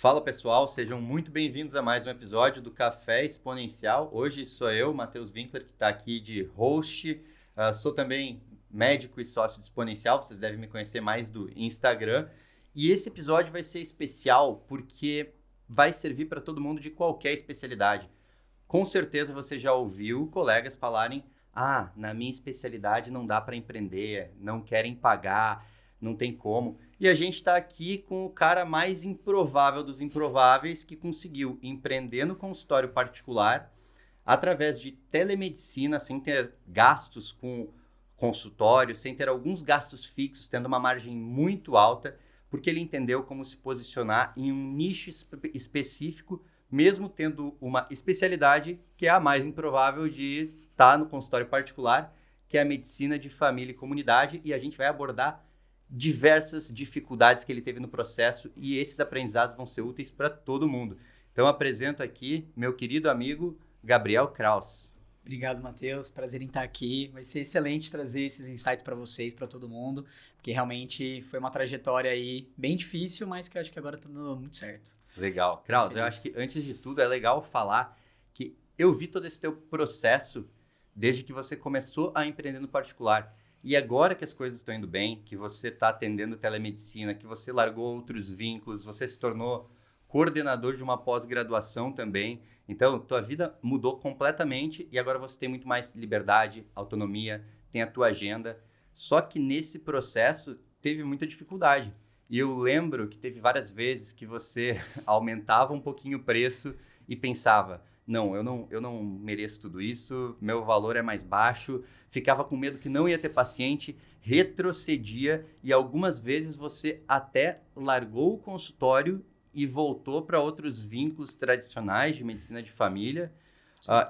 Fala pessoal, sejam muito bem-vindos a mais um episódio do Café Exponencial. Hoje sou eu, Matheus Winkler, que está aqui de host. Sou também médico e sócio de Exponencial, vocês devem me conhecer mais do Instagram. E esse episódio vai ser especial porque vai servir para todo mundo de qualquer especialidade. Com certeza você já ouviu colegas falarem: na minha especialidade não dá para empreender, não querem pagar, não tem como. E a gente está aqui com o cara mais improvável dos improváveis que conseguiu empreender no consultório particular através de telemedicina, sem ter gastos com consultório, sem ter alguns gastos fixos, tendo uma margem muito alta, porque ele entendeu como se posicionar em um nicho específico, mesmo tendo uma especialidade que é a mais improvável de estar no consultório particular, que é a medicina de família e comunidade, e a gente vai abordar diversas dificuldades que ele teve no processo e esses aprendizados vão ser úteis para todo mundo. Então, apresento aqui meu querido amigo Gabriel Kraus. Obrigado, Matheus. Prazer em estar aqui. Vai ser excelente trazer esses insights para vocês, para todo mundo, porque realmente foi uma trajetória aí bem difícil, mas que eu acho que agora está dando muito certo. Legal. Kraus, eu acho que antes de tudo é legal falar que eu vi todo esse teu processo desde que você começou a empreender no particular. E agora que as coisas estão indo bem, que você está atendendo telemedicina, que você largou outros vínculos, você se tornou coordenador de uma pós-graduação também. Então, tua vida mudou completamente e agora você tem muito mais liberdade, autonomia, tem a tua agenda. Só que nesse processo teve muita dificuldade. E eu lembro que teve várias vezes que você aumentava um pouquinho o preço e pensava: não, eu não mereço tudo isso, meu valor é mais baixo, ficava com medo que não ia ter paciente, retrocedia e algumas vezes você até largou o consultório e voltou para outros vínculos tradicionais de medicina de família.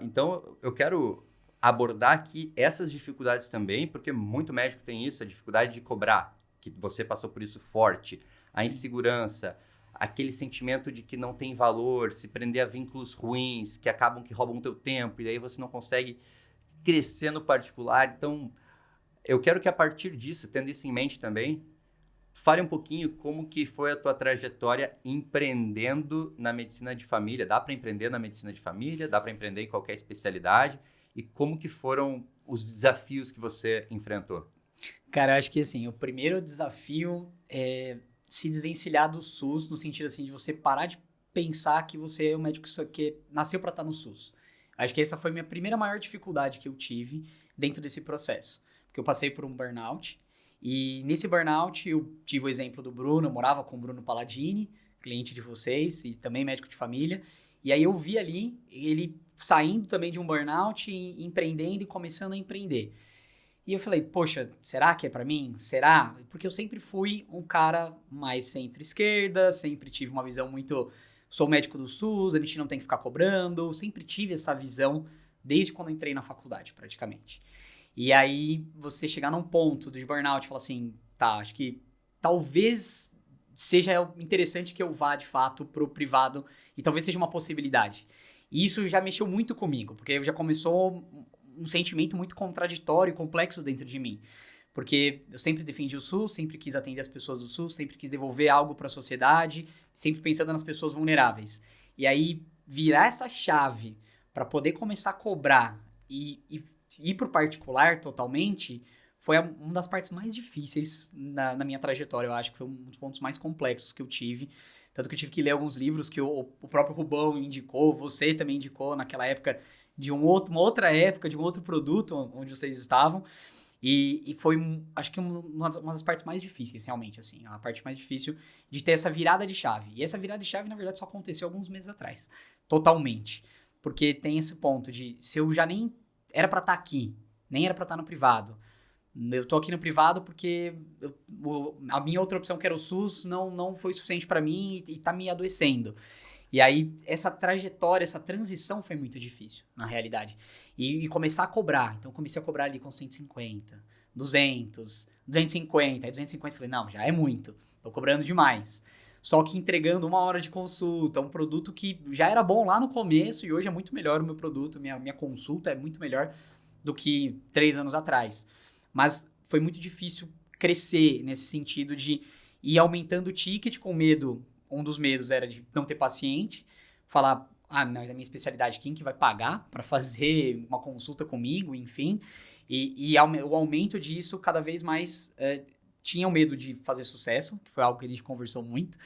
Então, eu quero abordar aqui essas dificuldades também, porque muito médico tem isso, a dificuldade de cobrar, que você passou por isso forte, a insegurança, aquele sentimento de que não tem valor, se prender a vínculos ruins, que acabam que roubam o teu tempo, e daí você não consegue crescer no particular. Então, eu quero que a partir disso, tendo isso em mente também, fale um pouquinho como que foi a tua trajetória empreendendo na medicina de família. Dá para empreender na medicina de família? Dá para empreender em qualquer especialidade? E como que foram os desafios que você enfrentou? Cara, eu acho que assim, o primeiro desafio é se desvencilhar do SUS, no sentido assim de você parar de pensar que você é um médico que nasceu para estar no SUS. Acho que essa foi a minha primeira maior dificuldade que eu tive dentro desse processo. Porque eu passei por um burnout e nesse burnout eu tive o exemplo do Bruno, eu morava com o Bruno Palladini, cliente de vocês e também médico de família. E aí eu vi ali ele saindo também de um burnout, e empreendendo e começando a empreender. E eu falei, poxa, será que é pra mim? Será? Porque eu sempre fui um cara mais centro-esquerda, sempre tive uma visão muito... Sou médico do SUS, a gente não tem que ficar cobrando. Sempre tive essa visão desde quando eu entrei na faculdade, praticamente. E aí, você chegar num ponto de burnout e falar assim, tá, acho que talvez seja interessante que eu vá, de fato, pro privado e talvez seja uma possibilidade. E isso já mexeu muito comigo, porque já começou um sentimento muito contraditório e complexo dentro de mim. Porque eu sempre defendi o SUS, sempre quis atender as pessoas do SUS, sempre quis devolver algo para a sociedade, sempre pensando nas pessoas vulneráveis. E aí, virar essa chave para poder começar a cobrar e ir para o particular totalmente, foi uma das partes mais difíceis na minha trajetória. Eu acho que foi um dos pontos mais complexos que eu tive. Tanto que eu tive que ler alguns livros que o próprio Rubão indicou, você também indicou naquela época, de uma outra época, de um outro produto onde vocês estavam. E foi, acho que uma das partes mais difíceis, realmente, assim. A parte mais difícil de ter essa virada de chave. E essa virada de chave, na verdade, só aconteceu alguns meses atrás. Totalmente. Porque tem esse ponto de, se eu já nem era pra estar aqui, nem era pra estar no privado. Eu tô aqui no privado porque a minha outra opção, que era o SUS, não foi suficiente pra mim e tá me adoecendo. E aí, essa trajetória, essa transição foi muito difícil, na realidade. E começar a cobrar. Então, eu comecei a cobrar ali com 150, 200, 250. Aí, 250, eu falei, não, já é muito. Tô cobrando demais. Só que entregando 1 hora de consulta, um produto que já era bom lá no começo e hoje é muito melhor o meu produto. Minha consulta é muito melhor do que 3 anos atrás. Mas foi muito difícil crescer nesse sentido de ir aumentando o ticket com medo um dos medos era de não ter paciente, falar, mas a minha especialidade, quem que vai pagar para fazer uma consulta comigo, enfim. E o aumento disso, cada vez mais, tinha o medo de fazer sucesso, que foi algo que a gente conversou muito.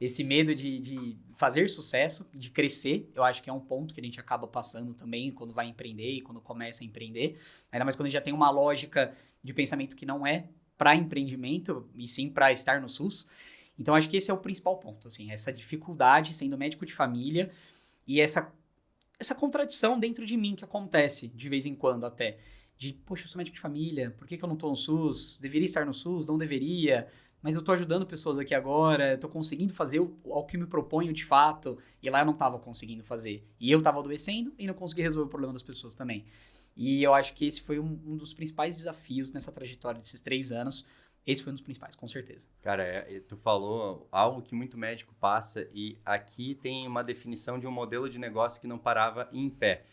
Esse medo de fazer sucesso, de crescer, eu acho que é um ponto que a gente acaba passando também quando vai empreender e quando começa a empreender. Ainda mais quando a gente já tem uma lógica de pensamento que não é para empreendimento, e sim para estar no SUS. Então, acho que esse é o principal ponto, assim, essa dificuldade sendo médico de família e essa contradição dentro de mim que acontece de vez em quando até. De, poxa, eu sou médico de família, por que eu não tô no SUS? Deveria estar no SUS? Não deveria? Mas eu tô ajudando pessoas aqui agora, eu tô conseguindo fazer o que me proponho de fato, e lá eu não tava conseguindo fazer. E eu tava adoecendo e não consegui resolver o problema das pessoas também. E eu acho que esse foi um dos principais desafios nessa trajetória desses 3 anos. Esse foi um dos principais, com certeza. Cara, tu falou algo que muito médico passa, e aqui tem uma definição de um modelo de negócio que não parava em pé.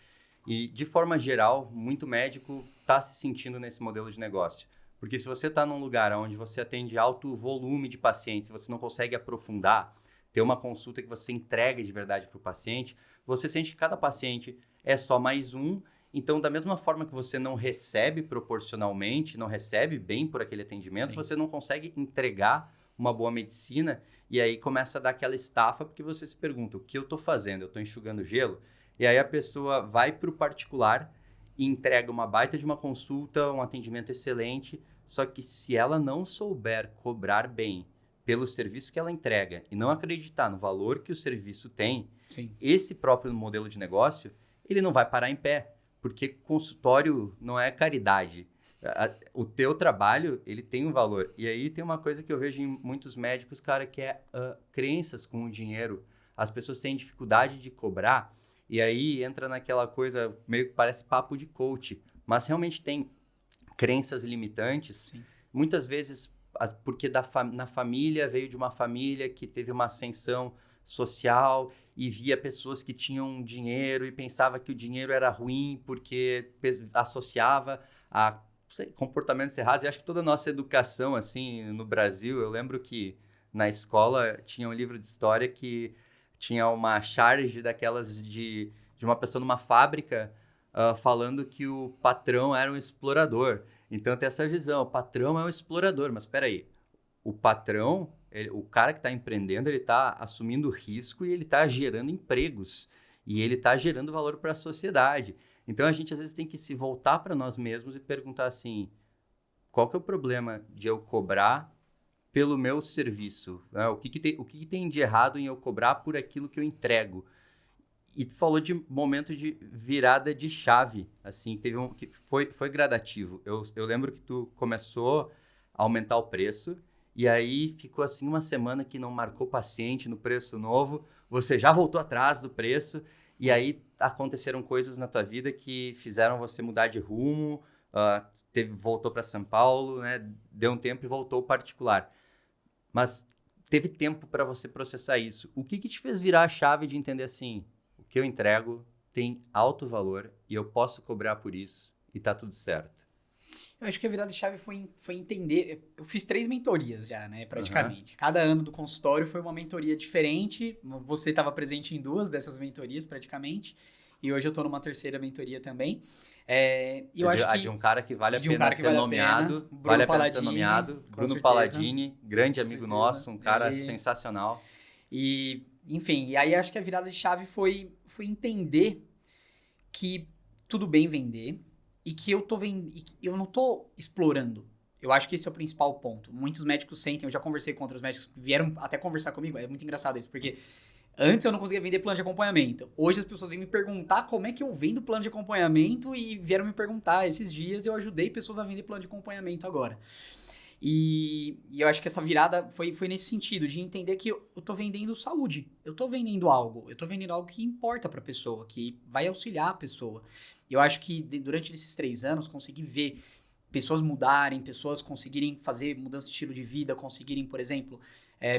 E, de forma geral, muito médico está se sentindo nesse modelo de negócio. Porque se você está num lugar onde você atende alto volume de pacientes, você não consegue aprofundar, ter uma consulta que você entrega de verdade para o paciente, você sente que cada paciente é só mais um. Então, da mesma forma que você não recebe proporcionalmente, não recebe bem por aquele atendimento, você não consegue entregar uma boa medicina, e aí começa a dar aquela estafa, porque você se pergunta, o que eu estou fazendo? Eu estou enxugando gelo? E aí a pessoa vai para o particular e entrega uma baita de uma consulta, um atendimento excelente, só que se ela não souber cobrar bem pelo serviço que ela entrega e não acreditar no valor que o serviço tem, esse próprio modelo de negócio, ele não vai parar em pé, porque consultório não é caridade. O teu trabalho, ele tem um valor. E aí tem uma coisa que eu vejo em muitos médicos, cara, que é crenças com o dinheiro. As pessoas têm dificuldade de cobrar. E aí entra naquela coisa, meio que parece papo de coach, mas realmente tem crenças limitantes, muitas vezes porque na família, veio de uma família que teve uma ascensão social e via pessoas que tinham dinheiro e pensava que o dinheiro era ruim porque associava a comportamentos errados. E acho que toda a nossa educação, assim, no Brasil, eu lembro que na escola tinha um livro de história que tinha uma charge daquelas de uma pessoa numa fábrica falando que o patrão era um explorador. Então tem essa visão, o patrão é um explorador, mas espera aí, o patrão, o cara que está empreendendo, ele está assumindo risco e ele está gerando empregos e ele está gerando valor para a sociedade. Então a gente às vezes tem que se voltar para nós mesmos e perguntar assim, qual que é o problema de eu cobrar pelo meu serviço, né? O que tem de errado em eu cobrar por aquilo que eu entrego? E tu falou de momento de virada de chave, assim, que foi gradativo. Eu lembro que tu começou a aumentar o preço e aí ficou assim uma semana que não marcou paciente no preço novo, você já voltou atrás do preço e aí aconteceram coisas na tua vida que fizeram você mudar de rumo, voltou para São Paulo, né? Deu um tempo e voltou ao particular. Mas teve tempo para você processar isso. O que te fez virar a chave de entender assim, o que eu entrego tem alto valor e eu posso cobrar por isso e tá tudo certo? Eu acho que a virada de chave foi entender... Eu fiz 3 mentorias já, né, praticamente. Cada ano do consultório foi uma mentoria diferente. Você estava presente em 2 dessas mentorias, praticamente. E hoje eu estou numa 3ª mentoria também. Eu acho que... De um cara que vale a pena ser nomeado. Vale a pena ser nomeado. Bruno Palladini, grande amigo nosso, um cara sensacional. E, enfim, e aí acho que a virada de chave foi entender que tudo bem vender e que eu não tô explorando. Eu acho que esse é o principal ponto. Muitos médicos sentem, eu já conversei com outros médicos que vieram até conversar comigo, é muito engraçado isso, porque antes eu não conseguia vender plano de acompanhamento. Hoje as pessoas vêm me perguntar como é que eu vendo plano de acompanhamento e vieram me perguntar esses dias, eu ajudei pessoas a vender plano de acompanhamento agora. E eu acho que essa virada foi nesse sentido, de entender que eu tô vendendo saúde, eu tô vendendo algo que importa pra pessoa, que vai auxiliar a pessoa. Eu acho que durante esses 3 anos consegui ver pessoas mudarem, pessoas conseguirem fazer mudança de estilo de vida, conseguirem, por exemplo,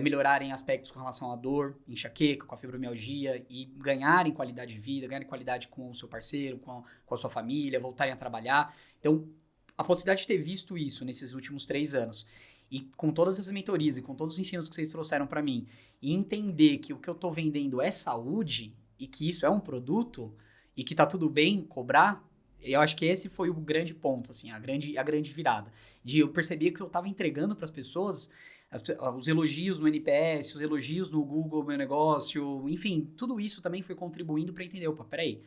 melhorarem aspectos com relação à dor, enxaqueca, com a fibromialgia e ganharem qualidade de vida, ganharem qualidade com o seu parceiro, com a sua família, voltarem a trabalhar. Então, a possibilidade de ter visto isso nesses últimos 3 anos e com todas essas mentorias e com todos os ensinos que vocês trouxeram para mim, e entender que o que eu tô vendendo é saúde e que isso é um produto e que tá tudo bem cobrar, eu acho que esse foi o grande ponto, assim, a grande virada. De eu perceber que eu tava entregando para as pessoas os elogios no NPS, os elogios no Google Meu Negócio, enfim, tudo isso também foi contribuindo para entender, opa, peraí,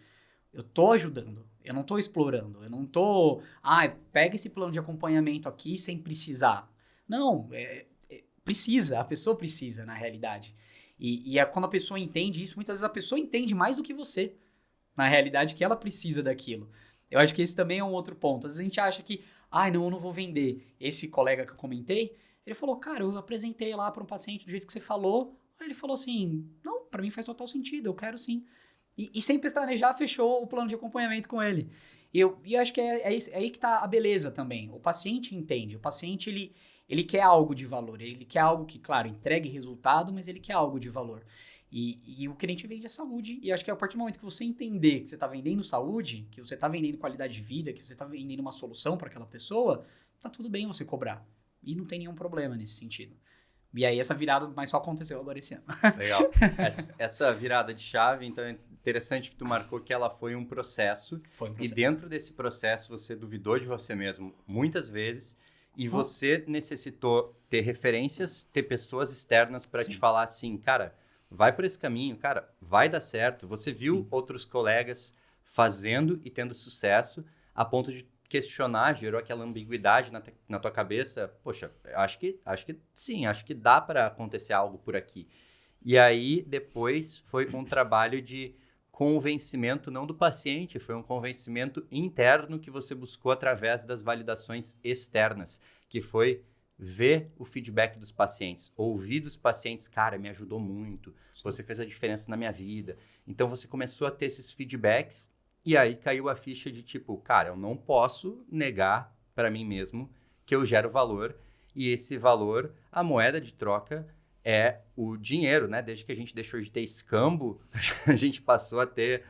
eu tô ajudando, eu não tô explorando, eu não tô, pega esse plano de acompanhamento aqui sem precisar. Não, precisa, a pessoa precisa, na realidade. E quando a pessoa entende isso, muitas vezes a pessoa entende mais do que você, na realidade, que ela precisa daquilo. Eu acho que esse também é um outro ponto. Às vezes a gente acha que, não, eu não vou vender. Esse colega que eu comentei, ele falou, cara, eu apresentei lá para um paciente do jeito que você falou. Aí ele falou assim, não, para mim faz total sentido, eu quero sim. E sem pestanejar, fechou o plano de acompanhamento com ele. E eu acho que é aí que tá a beleza também. O paciente entende, o paciente ele quer algo de valor, ele quer algo que, claro, entregue resultado, mas ele quer algo de valor. E o que a gente vende é saúde, e acho que a partir do momento que você entender que você está vendendo saúde, que você está vendendo qualidade de vida, que você está vendendo uma solução para aquela pessoa, tá tudo bem você cobrar. E não tem nenhum problema nesse sentido. E aí essa virada, mas só aconteceu agora esse ano. Legal. Essa virada de chave, então, é interessante que tu marcou que ela foi um processo. Foi um processo. E dentro desse processo você duvidou de você mesmo muitas vezes e você necessitou ter referências, ter pessoas externas para te falar assim, cara, vai por esse caminho, cara, vai dar certo. Você viu outros colegas fazendo e tendo sucesso a ponto de questionar, gerou aquela ambiguidade na tua cabeça. Poxa, acho que sim, acho que dá para acontecer algo por aqui. E aí, depois, foi um trabalho de convencimento, não do paciente, foi um convencimento interno que você buscou através das validações externas, que foi ver o feedback dos pacientes, ouvir dos pacientes, cara, me ajudou muito, você fez a diferença na minha vida. Então, você começou a ter esses feedbacks e aí caiu a ficha de tipo, cara, eu não posso negar para mim mesmo que eu gero valor e esse valor, a moeda de troca é o dinheiro, né? Desde que a gente deixou de ter escambo, a gente passou a ter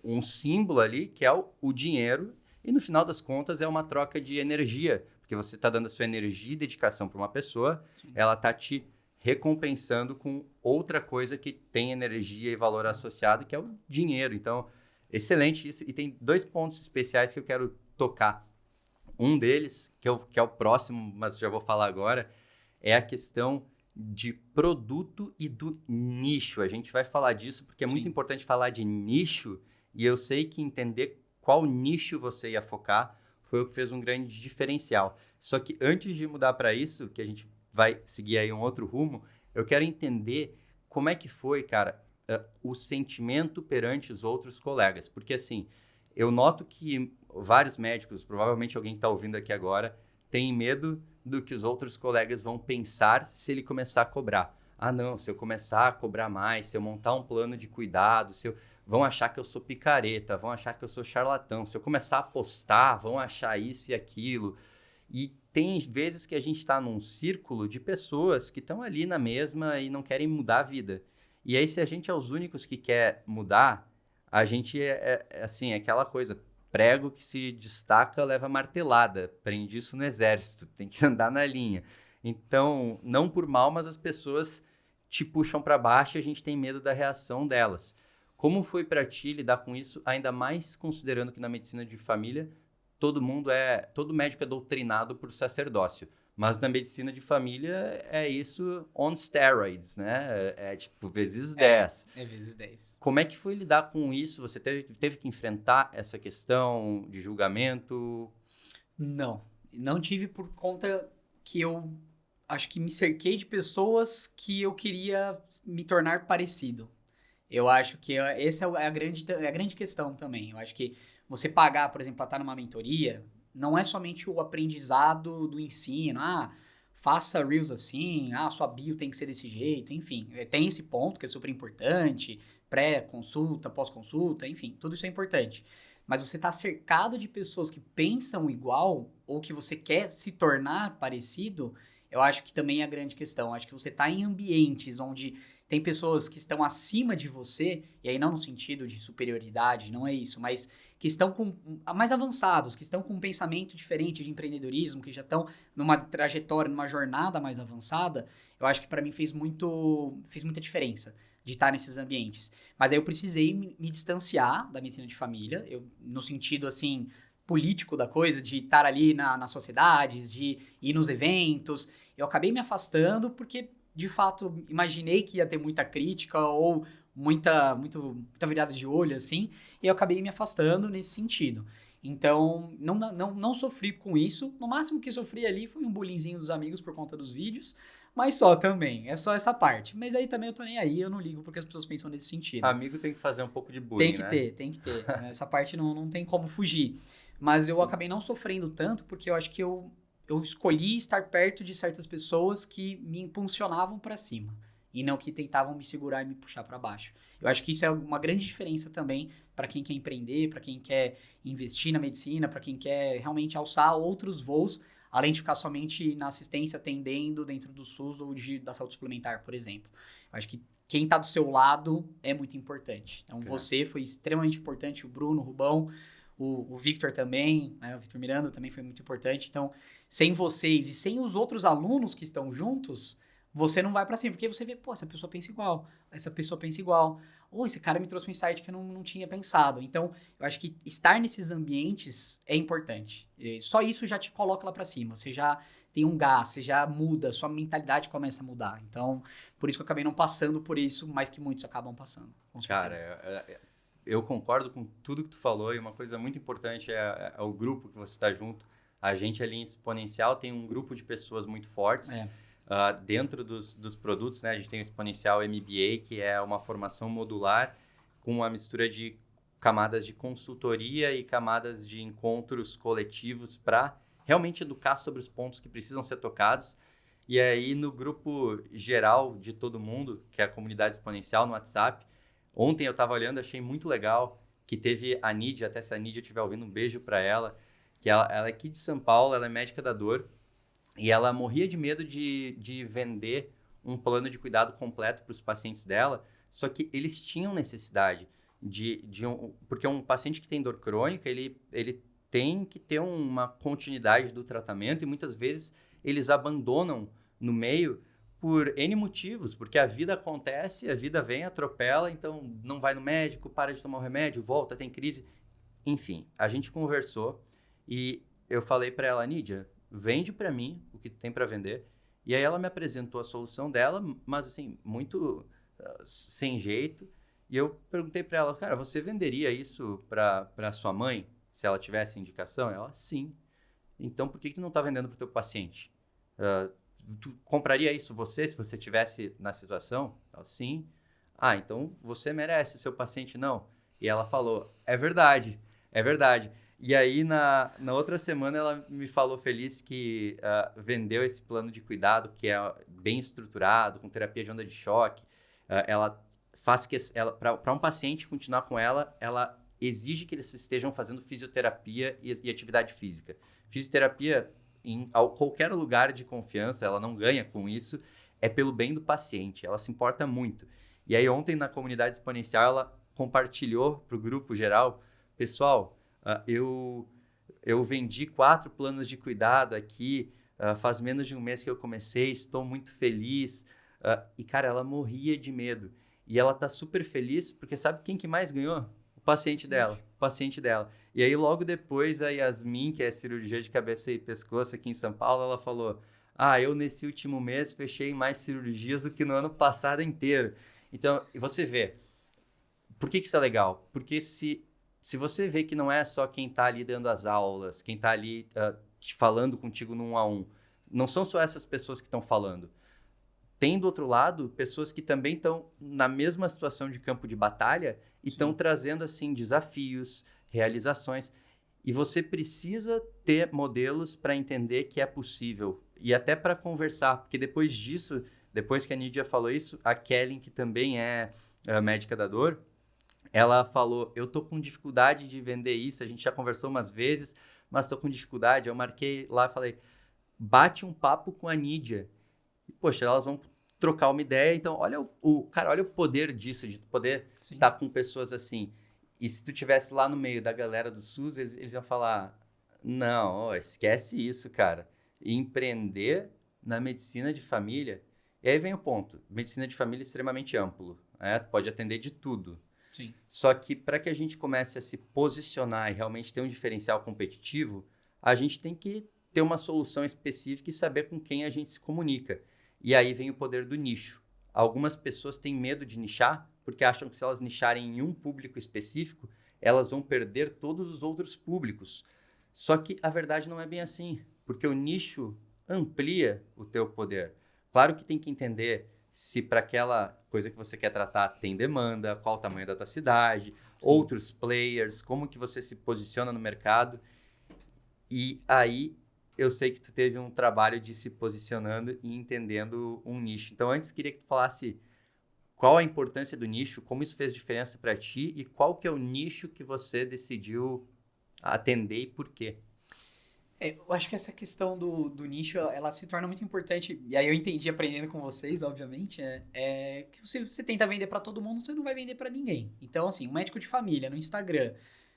um símbolo ali que é o dinheiro e no final das contas é uma troca de energia, porque você está dando a sua energia e dedicação para uma pessoa, ela está te recompensando com outra coisa que tem energia e valor associado, que é o dinheiro. Então, excelente isso. E tem 2 pontos especiais que eu quero tocar. Um deles, que é o próximo, mas já vou falar agora, é a questão de produto e do nicho. A gente vai falar disso porque é muito importante falar de nicho e eu sei que entender qual nicho você ia focar foi o que fez um grande diferencial. Só que antes de mudar para isso, que a gente vai seguir aí um outro rumo, eu quero entender como é que foi, cara, o sentimento perante os outros colegas. Porque, assim, eu noto que vários médicos, provavelmente alguém que está ouvindo aqui agora, tem medo do que os outros colegas vão pensar se ele começar a cobrar. Ah, não, se eu começar a cobrar mais, se eu montar um plano de cuidado, vão achar que eu sou picareta, vão achar que eu sou charlatão. Se eu começar a postar, vão achar isso e aquilo. E tem vezes que a gente está num círculo de pessoas que estão ali na mesma e não querem mudar a vida. E aí, se a gente é os únicos que quer mudar, a gente assim, aquela coisa, prego que se destaca leva martelada. Aprendi isso no exército, tem que andar na linha. Então, não por mal, mas as pessoas te puxam para baixo e a gente tem medo da reação delas. Como foi para ti lidar com isso, ainda mais considerando que na medicina de família todo médico é doutrinado por sacerdócio, mas na medicina de família é isso on steroids, né? É tipo vezes 10. É vezes 10. Como é que foi lidar com isso? Você teve que enfrentar essa questão de julgamento? Não tive por conta que eu acho que me cerquei de pessoas que eu queria me tornar parecido. Eu acho que essa é a grande questão também. Eu acho que você pagar, por exemplo, para estar numa mentoria, não é somente o aprendizado do ensino. Faça Reels assim, sua bio tem que ser desse jeito, enfim. Tem esse ponto que é super importante, pré-consulta, pós-consulta, enfim, tudo isso é importante. Mas você está cercado de pessoas que pensam igual ou que você quer se tornar parecido, eu acho que também é a grande questão. Eu acho que você está em ambientes onde tem pessoas que estão acima de você, e aí não no sentido de superioridade, não é isso, mas que estão mais avançados, que estão com um pensamento diferente de empreendedorismo, que já estão numa trajetória, numa jornada mais avançada, eu acho que para mim fez muita diferença de estar nesses ambientes. Mas aí eu precisei me distanciar da medicina de família, no sentido, assim, político da coisa, de estar ali nas sociedades, de ir nos eventos. Eu acabei me afastando porque, de fato, imaginei que ia ter muita crítica ou muita virada de olho, assim, e eu acabei me afastando nesse sentido. Então, não sofri com isso. No máximo que sofri ali foi um bullyingzinho dos amigos por conta dos vídeos, mas só também. É só essa parte. Mas aí também eu tô nem aí, eu não ligo porque as pessoas pensam nesse sentido. Amigo tem que fazer um pouco de bullying, Tem que ter. Essa parte não tem como fugir. Mas eu acabei não sofrendo tanto porque eu acho que eu escolhi estar perto de certas pessoas que me impulsionavam para cima e não que tentavam me segurar e me puxar para baixo. Eu acho que isso é uma grande diferença também para quem quer empreender, para quem quer investir na medicina, para quem quer realmente alçar outros voos, além de ficar somente na assistência atendendo dentro do SUS ou da saúde suplementar, por exemplo. Eu acho que quem está do seu lado é muito importante. Então, você foi extremamente importante, o Bruno, o Rubão, o Victor também, né? O Victor Miranda também foi muito importante. Então, sem vocês e sem os outros alunos que estão juntos, você não vai para cima. Porque você vê, pô, essa pessoa pensa igual. Ou esse cara me trouxe um insight que eu não tinha pensado. Então, eu acho que estar nesses ambientes é importante. E só isso já te coloca lá para cima. Você já tem um gás, você já muda, sua mentalidade começa a mudar. Então, por isso que eu acabei não passando por isso, mais que muitos acabam passando. Com certeza. Cara, eu concordo com tudo que tu falou e uma coisa muito importante é o grupo que você está junto. A gente ali em Exponencial tem um grupo de pessoas muito fortes dentro dos produtos, né? A gente tem o Exponencial MBA, que é uma formação modular com uma mistura de camadas de consultoria e camadas de encontros coletivos para realmente educar sobre os pontos que precisam ser tocados. E aí no grupo geral de todo mundo, que é a comunidade Exponencial no WhatsApp, ontem eu estava olhando, achei muito legal que teve a Nídia, até se a Nídia estiver ouvindo, um beijo para ela, que ela é aqui de São Paulo, ela é médica da dor, e ela morria de medo de vender um plano de cuidado completo para os pacientes dela, só que eles tinham necessidade porque um paciente que tem dor crônica, ele tem que ter uma continuidade do tratamento e muitas vezes eles abandonam no meio por N motivos, porque a vida acontece, a vida vem, atropela, então não vai no médico, para de tomar o remédio, volta, tem crise. Enfim, a gente conversou e eu falei para ela, Nídia, vende para mim o que tu tem para vender. E aí ela me apresentou a solução dela, mas assim, muito sem jeito. E eu perguntei para ela, cara, você venderia isso para sua mãe, se ela tivesse indicação? Ela, sim. Então, por que tu não está vendendo para o teu paciente? Tu compraria isso você, se você estivesse na situação? Ela, sim. Ah, então você merece, seu paciente não. E ela falou, é verdade. E aí, na outra semana, ela me falou feliz que vendeu esse plano de cuidado, que é bem estruturado, com terapia de onda de choque. Ela faz que, para um paciente continuar com ela exige que eles estejam fazendo fisioterapia e atividade física. Fisioterapia em qualquer lugar de confiança, ela não ganha com isso, é pelo bem do paciente, ela se importa muito. E aí ontem na comunidade exponencial ela compartilhou para o grupo geral, pessoal, eu vendi 4 planos de cuidado aqui, faz menos de um mês que eu comecei, estou muito feliz. E cara, ela morria de medo. E ela tá super feliz porque sabe quem que mais ganhou? O paciente dela. E aí, logo depois, a Yasmin, que é cirurgia de cabeça e pescoço aqui em São Paulo, ela falou, eu nesse último mês fechei mais cirurgias do que no ano passado inteiro. Então, você vê, por que isso é legal? Porque se você vê que não é só quem tá ali dando as aulas, quem tá ali falando contigo no 1 a 1, não são só essas pessoas que estão falando. Tem do outro lado pessoas que também estão na mesma situação de campo de batalha e estão trazendo assim desafios, realizações. E você precisa ter modelos para entender que é possível e até para conversar, porque depois disso, depois que a Nídia falou isso, a Kellen, que também é médica da dor, ela falou, eu tô com dificuldade de vender isso, a gente já conversou umas vezes, mas tô com dificuldade. Eu marquei lá e falei, bate um papo com a Nídia. E, poxa, elas vão trocar uma ideia. Então, olha cara, olha o poder disso, de poder estar com pessoas assim. E se tu tivesse lá no meio da galera do SUS, eles iam falar, não, esquece isso, cara. Empreender na medicina de família, e aí vem o ponto, medicina de família é extremamente amplo, né? Pode atender de tudo. Sim. Só que para que a gente comece a se posicionar e realmente ter um diferencial competitivo, a gente tem que ter uma solução específica e saber com quem a gente se comunica. E aí vem o poder do nicho. Algumas pessoas têm medo de nichar, porque acham que se elas nicharem em um público específico, elas vão perder todos os outros públicos. Só que a verdade não é bem assim, porque o nicho amplia o teu poder. Claro que tem que entender se para aquela coisa que você quer tratar tem demanda, qual o tamanho da tua cidade, outros players, como que você se posiciona no mercado. E aí eu sei que tu teve um trabalho de se posicionando e entendendo um nicho. Então, antes, queria que tu falasse qual a importância do nicho, como isso fez diferença para ti e qual que é o nicho que você decidiu atender e por quê. Eu acho que essa questão do nicho, ela se torna muito importante, e aí eu entendi aprendendo com vocês, obviamente, que você tenta vender para todo mundo, você não vai vender para ninguém. Então, assim, um médico de família no Instagram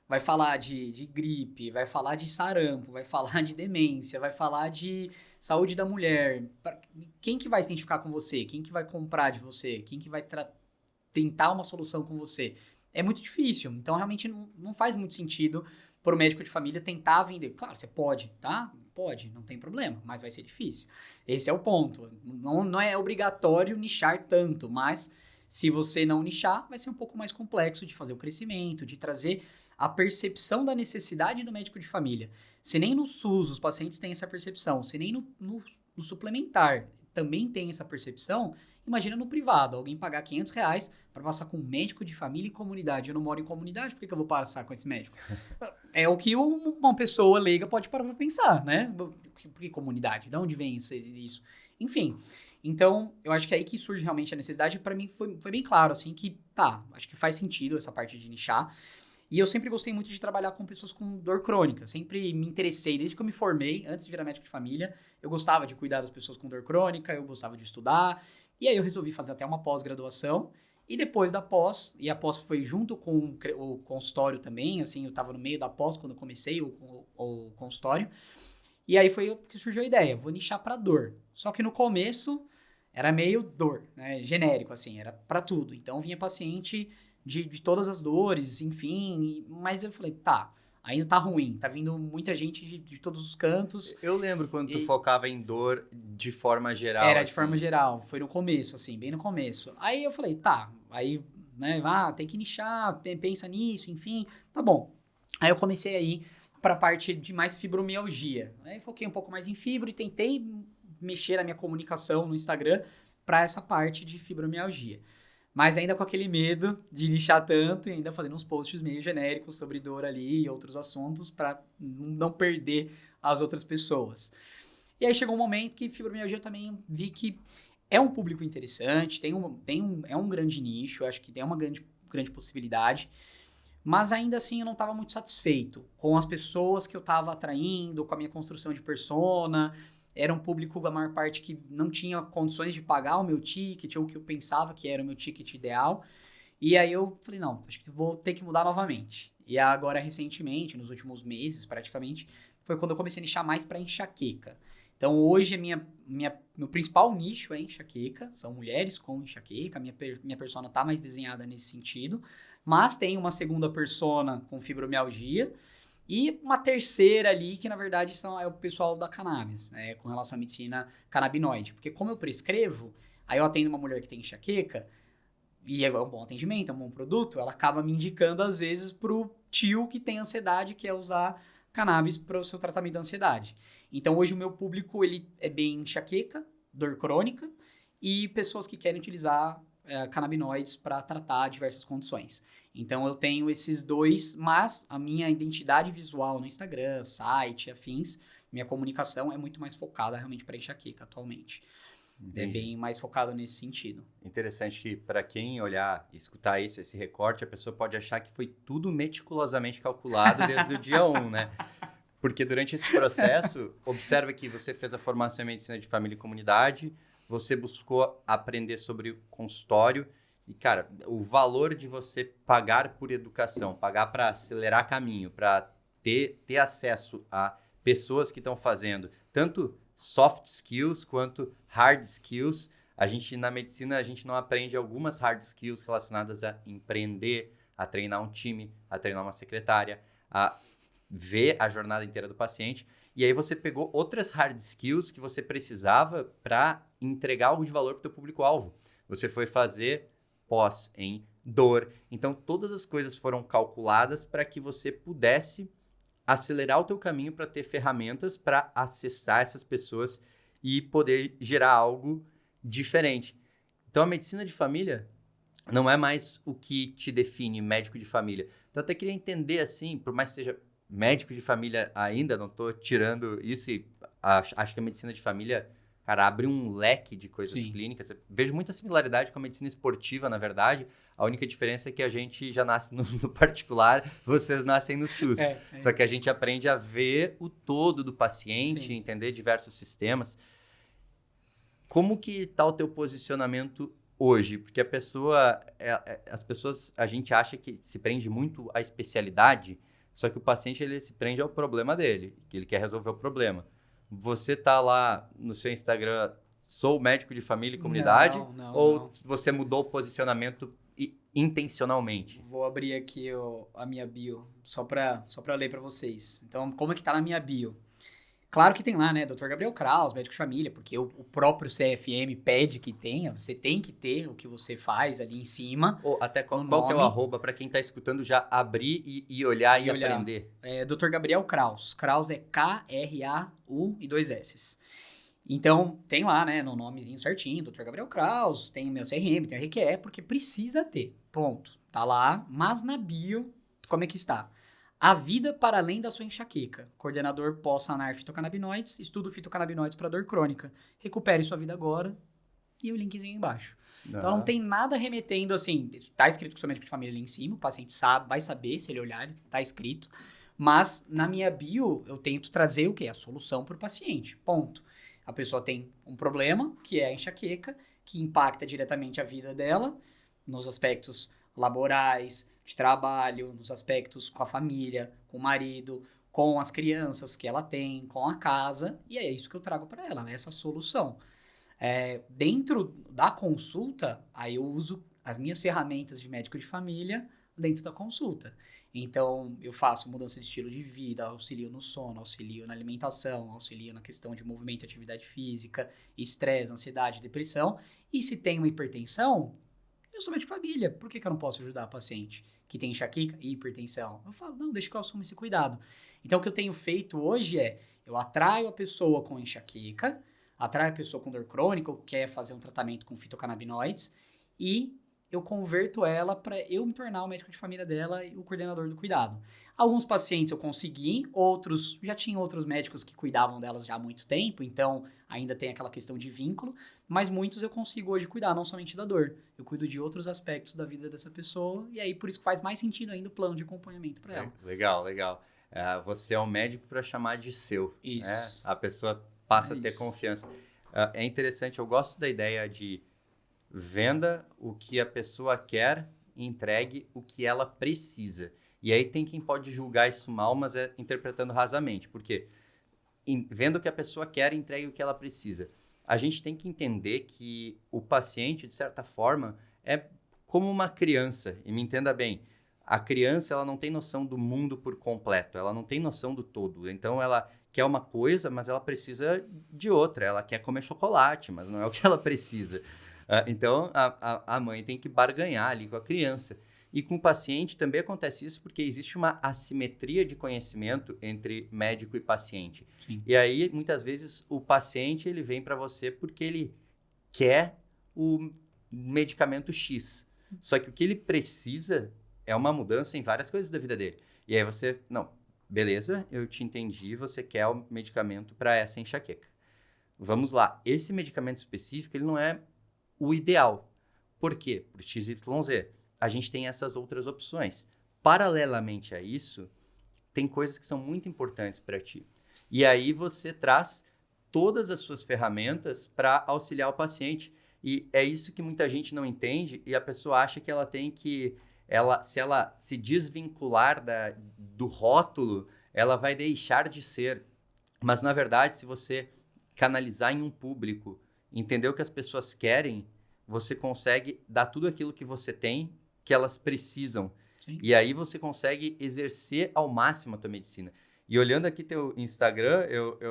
vai falar de gripe, vai falar de sarampo, vai falar de demência, vai falar de saúde da mulher. Quem que vai se identificar com você? Quem que vai comprar de você? Quem que vai tentar uma solução com você? É muito difícil, então realmente não faz muito sentido para o médico de família tentar vender. Claro, você pode, tá? Pode, não tem problema, mas vai ser difícil. Esse é o ponto. Não é obrigatório nichar tanto, mas se você não nichar, vai ser um pouco mais complexo de fazer o crescimento, de trazer a percepção da necessidade do médico de família. Se nem no SUS os pacientes têm essa percepção, se nem no suplementar também tem essa percepção, imagina no privado, alguém pagar R$500 para passar com um médico de família e comunidade. Eu não moro em comunidade, por que eu vou passar com esse médico? É o que uma pessoa leiga pode parar para pensar, né? Por que comunidade? De onde vem isso? Enfim, então eu acho que é aí que surge realmente a necessidade. Para mim foi bem claro, assim, que acho que faz sentido essa parte de nichar. E eu sempre gostei muito de trabalhar com pessoas com dor crônica. Sempre me interessei, desde que eu me formei, antes de virar médico de família, eu gostava de cuidar das pessoas com dor crônica, eu gostava de estudar. E aí eu resolvi fazer até uma pós-graduação. E depois da pós, e a pós foi junto com o consultório também, assim, eu estava no meio da pós quando eu comecei o consultório. E aí foi que surgiu a ideia, vou nichar para dor. Só que no começo era meio dor, né, genérico, assim, era para tudo. Então vinha paciente de todas as dores, enfim, mas eu falei, ainda tá ruim, tá vindo muita gente de todos os cantos. Eu lembro quando tu focava em dor de forma geral. Era de forma geral, foi no começo, assim, bem no começo. Aí eu falei, aí, né, tem que nichar, pensa nisso, enfim, tá bom. Aí eu comecei a ir pra parte de mais fibromialgia. Aí foquei um pouco mais em fibro e tentei mexer na minha comunicação no Instagram pra essa parte de fibromialgia. Mas ainda com aquele medo de nichar tanto e ainda fazendo uns posts meio genéricos sobre dor ali e outros assuntos para não perder as outras pessoas. E aí chegou um momento que fibromialgia eu também vi que é um público interessante, é um grande nicho, acho que tem uma grande possibilidade, mas ainda assim eu não estava muito satisfeito com as pessoas que eu estava atraindo, com a minha construção de persona. Era um público, a maior parte, que não tinha condições de pagar o meu ticket, ou o que eu pensava que era o meu ticket ideal. E aí eu falei, não, acho que vou ter que mudar novamente. E agora, recentemente, nos últimos meses, praticamente, foi quando eu comecei a nichar mais para enxaqueca. Então, hoje, meu principal nicho é enxaqueca, são mulheres com enxaqueca, minha persona tá mais desenhada nesse sentido, mas tem uma segunda persona com fibromialgia, e uma terceira ali, que na verdade é o pessoal da cannabis, né, com relação à medicina canabinoide. Porque como eu prescrevo, aí eu atendo uma mulher que tem enxaqueca, e é um bom atendimento, é um bom produto, ela acaba me indicando às vezes pro tio que tem ansiedade, que é usar cannabis para o seu tratamento da ansiedade. Então hoje o meu público ele é bem enxaqueca, dor crônica, e pessoas que querem utilizar canabinoides para tratar diversas condições. Então eu tenho esses dois, mas a minha identidade visual no Instagram, site, afins, minha comunicação é muito mais focada realmente para enxaqueca atualmente. Entendi. É bem mais focado nesse sentido. Interessante que para quem olhar e escutar esse recorte, a pessoa pode achar que foi tudo meticulosamente calculado desde o dia 1, né? Porque durante esse processo, observa que você fez a formação em medicina de família e comunidade, você buscou aprender sobre o consultório. E, cara, o valor de você pagar por educação, pagar para acelerar caminho, para ter acesso a pessoas que estão fazendo tanto soft skills quanto hard skills. Na medicina, a gente não aprende algumas hard skills relacionadas a empreender, a treinar um time, a treinar uma secretária, a ver a jornada inteira do paciente. E aí você pegou outras hard skills que você precisava para entregar algo de valor para o teu público-alvo. Você foi fazer pós em dor. Então, todas as coisas foram calculadas para que você pudesse acelerar o teu caminho para ter ferramentas para acessar essas pessoas e poder gerar algo diferente. Então, a medicina de família não é mais o que te define médico de família. Então, eu até queria entender, assim, por mais que seja médico de família ainda, não estou tirando isso e acho que a medicina de família, cara, abre um leque de coisas clínicas. Eu vejo muita similaridade com a medicina esportiva, na verdade. A única diferença é que a gente já nasce no particular, vocês nascem no SUS. Só que a gente aprende a ver o todo do paciente, entender diversos sistemas. Como que está o teu posicionamento hoje? Porque as pessoas, a gente acha que se prende muito à especialidade, só que o paciente ele se prende ao problema dele, que ele quer resolver o problema. Você tá lá no seu Instagram, sou médico de família e comunidade, ou você mudou o posicionamento intencionalmente? Vou abrir aqui a minha bio, só pra ler pra vocês. Então, como é que tá na minha bio? Claro que tem lá, né, Dr. Gabriel Kraus, médico de família, porque o próprio CFM pede que tenha, você tem que ter o que você faz ali em cima. Ou até qual que é o arroba para quem tá escutando já abrir e olhar e aprender? Dr. Gabriel Kraus. Kraus é Krau e 2 S's. Então, tem lá, né, no nomezinho certinho, Dr. Gabriel Kraus, tem o meu CRM, tem o RQE, porque precisa ter. Ponto. Tá lá, mas na bio, como é que está? A vida para além da sua enxaqueca. Coordenador pós-sanar fitocannabinoides, estudo fitocannabinoides para dor crônica. Recupere sua vida agora. E o linkzinho embaixo. Então não tem nada remetendo assim. Tá escrito que sou médico de família ali em cima, o paciente vai saber se ele olhar, tá escrito. Mas na minha bio eu tento trazer o quê? A solução para o paciente. Ponto. A pessoa tem um problema, que é a enxaqueca, que impacta diretamente a vida dela, nos aspectos laborais, de trabalho, nos aspectos com a família, com o marido, com as crianças que ela tem, com a casa, e é isso que eu trago para ela, essa solução. Dentro da consulta, aí eu uso as minhas ferramentas de médico de família dentro da consulta. Então, eu faço mudança de estilo de vida, auxilio no sono, auxilio na alimentação, auxilio na questão de movimento e atividade física, estresse, ansiedade, depressão. E se tem uma hipertensão, eu sou médico de família. Por que eu não posso ajudar a paciente que tem enxaqueca e hipertensão? Eu falo, não, deixa que eu assumo esse cuidado. Então, o que eu tenho feito hoje eu atraio a pessoa com enxaqueca, atraio a pessoa com dor crônica ou quer fazer um tratamento com fitocannabinoides e eu converto ela para eu me tornar o médico de família dela e o coordenador do cuidado. Alguns pacientes eu consegui, outros, já tinha outros médicos que cuidavam delas já há muito tempo, então ainda tem aquela questão de vínculo, mas muitos eu consigo hoje cuidar, não somente da dor. Eu cuido de outros aspectos da vida dessa pessoa e aí por isso que faz mais sentido ainda o plano de acompanhamento para ela. Legal, legal. Você é um médico para chamar de seu. Isso. Né? A pessoa passa a ter confiança. É interessante, eu gosto da ideia de venda o que a pessoa quer e entregue o que ela precisa. E aí tem quem pode julgar isso mal, mas é interpretando rasamente. Porque vendo o que a pessoa quer, entregue o que ela precisa. A gente tem que entender que o paciente, de certa forma, é como uma criança. E me entenda bem, a criança ela não tem noção do mundo por completo. Ela não tem noção do todo. Então ela quer uma coisa, mas ela precisa de outra. Ela quer comer chocolate, mas não é o que ela precisa. Então, a mãe tem que barganhar ali com a criança. E com o paciente também acontece isso porque existe uma assimetria de conhecimento entre médico e paciente. Sim. E aí, muitas vezes, o paciente ele vem para você porque ele quer o medicamento X. Só que o que ele precisa é uma mudança em várias coisas da vida dele. E aí você, não, beleza, eu te entendi, você quer o medicamento para essa enxaqueca. Vamos lá, esse medicamento específico, ele não é o ideal. Por quê? Por XYZ. A gente tem essas outras opções. Paralelamente a isso, tem coisas que são muito importantes para ti. E aí você traz todas as suas ferramentas para auxiliar o paciente. E é isso que muita gente não entende e a pessoa acha que ela tem que, se ela se desvincular do rótulo, ela vai deixar de ser. Mas, na verdade, se você canalizar em um público, entender o que as pessoas querem, você consegue dar tudo aquilo que você tem, que elas precisam. Sim. E aí você consegue exercer ao máximo a tua medicina. E olhando aqui teu Instagram,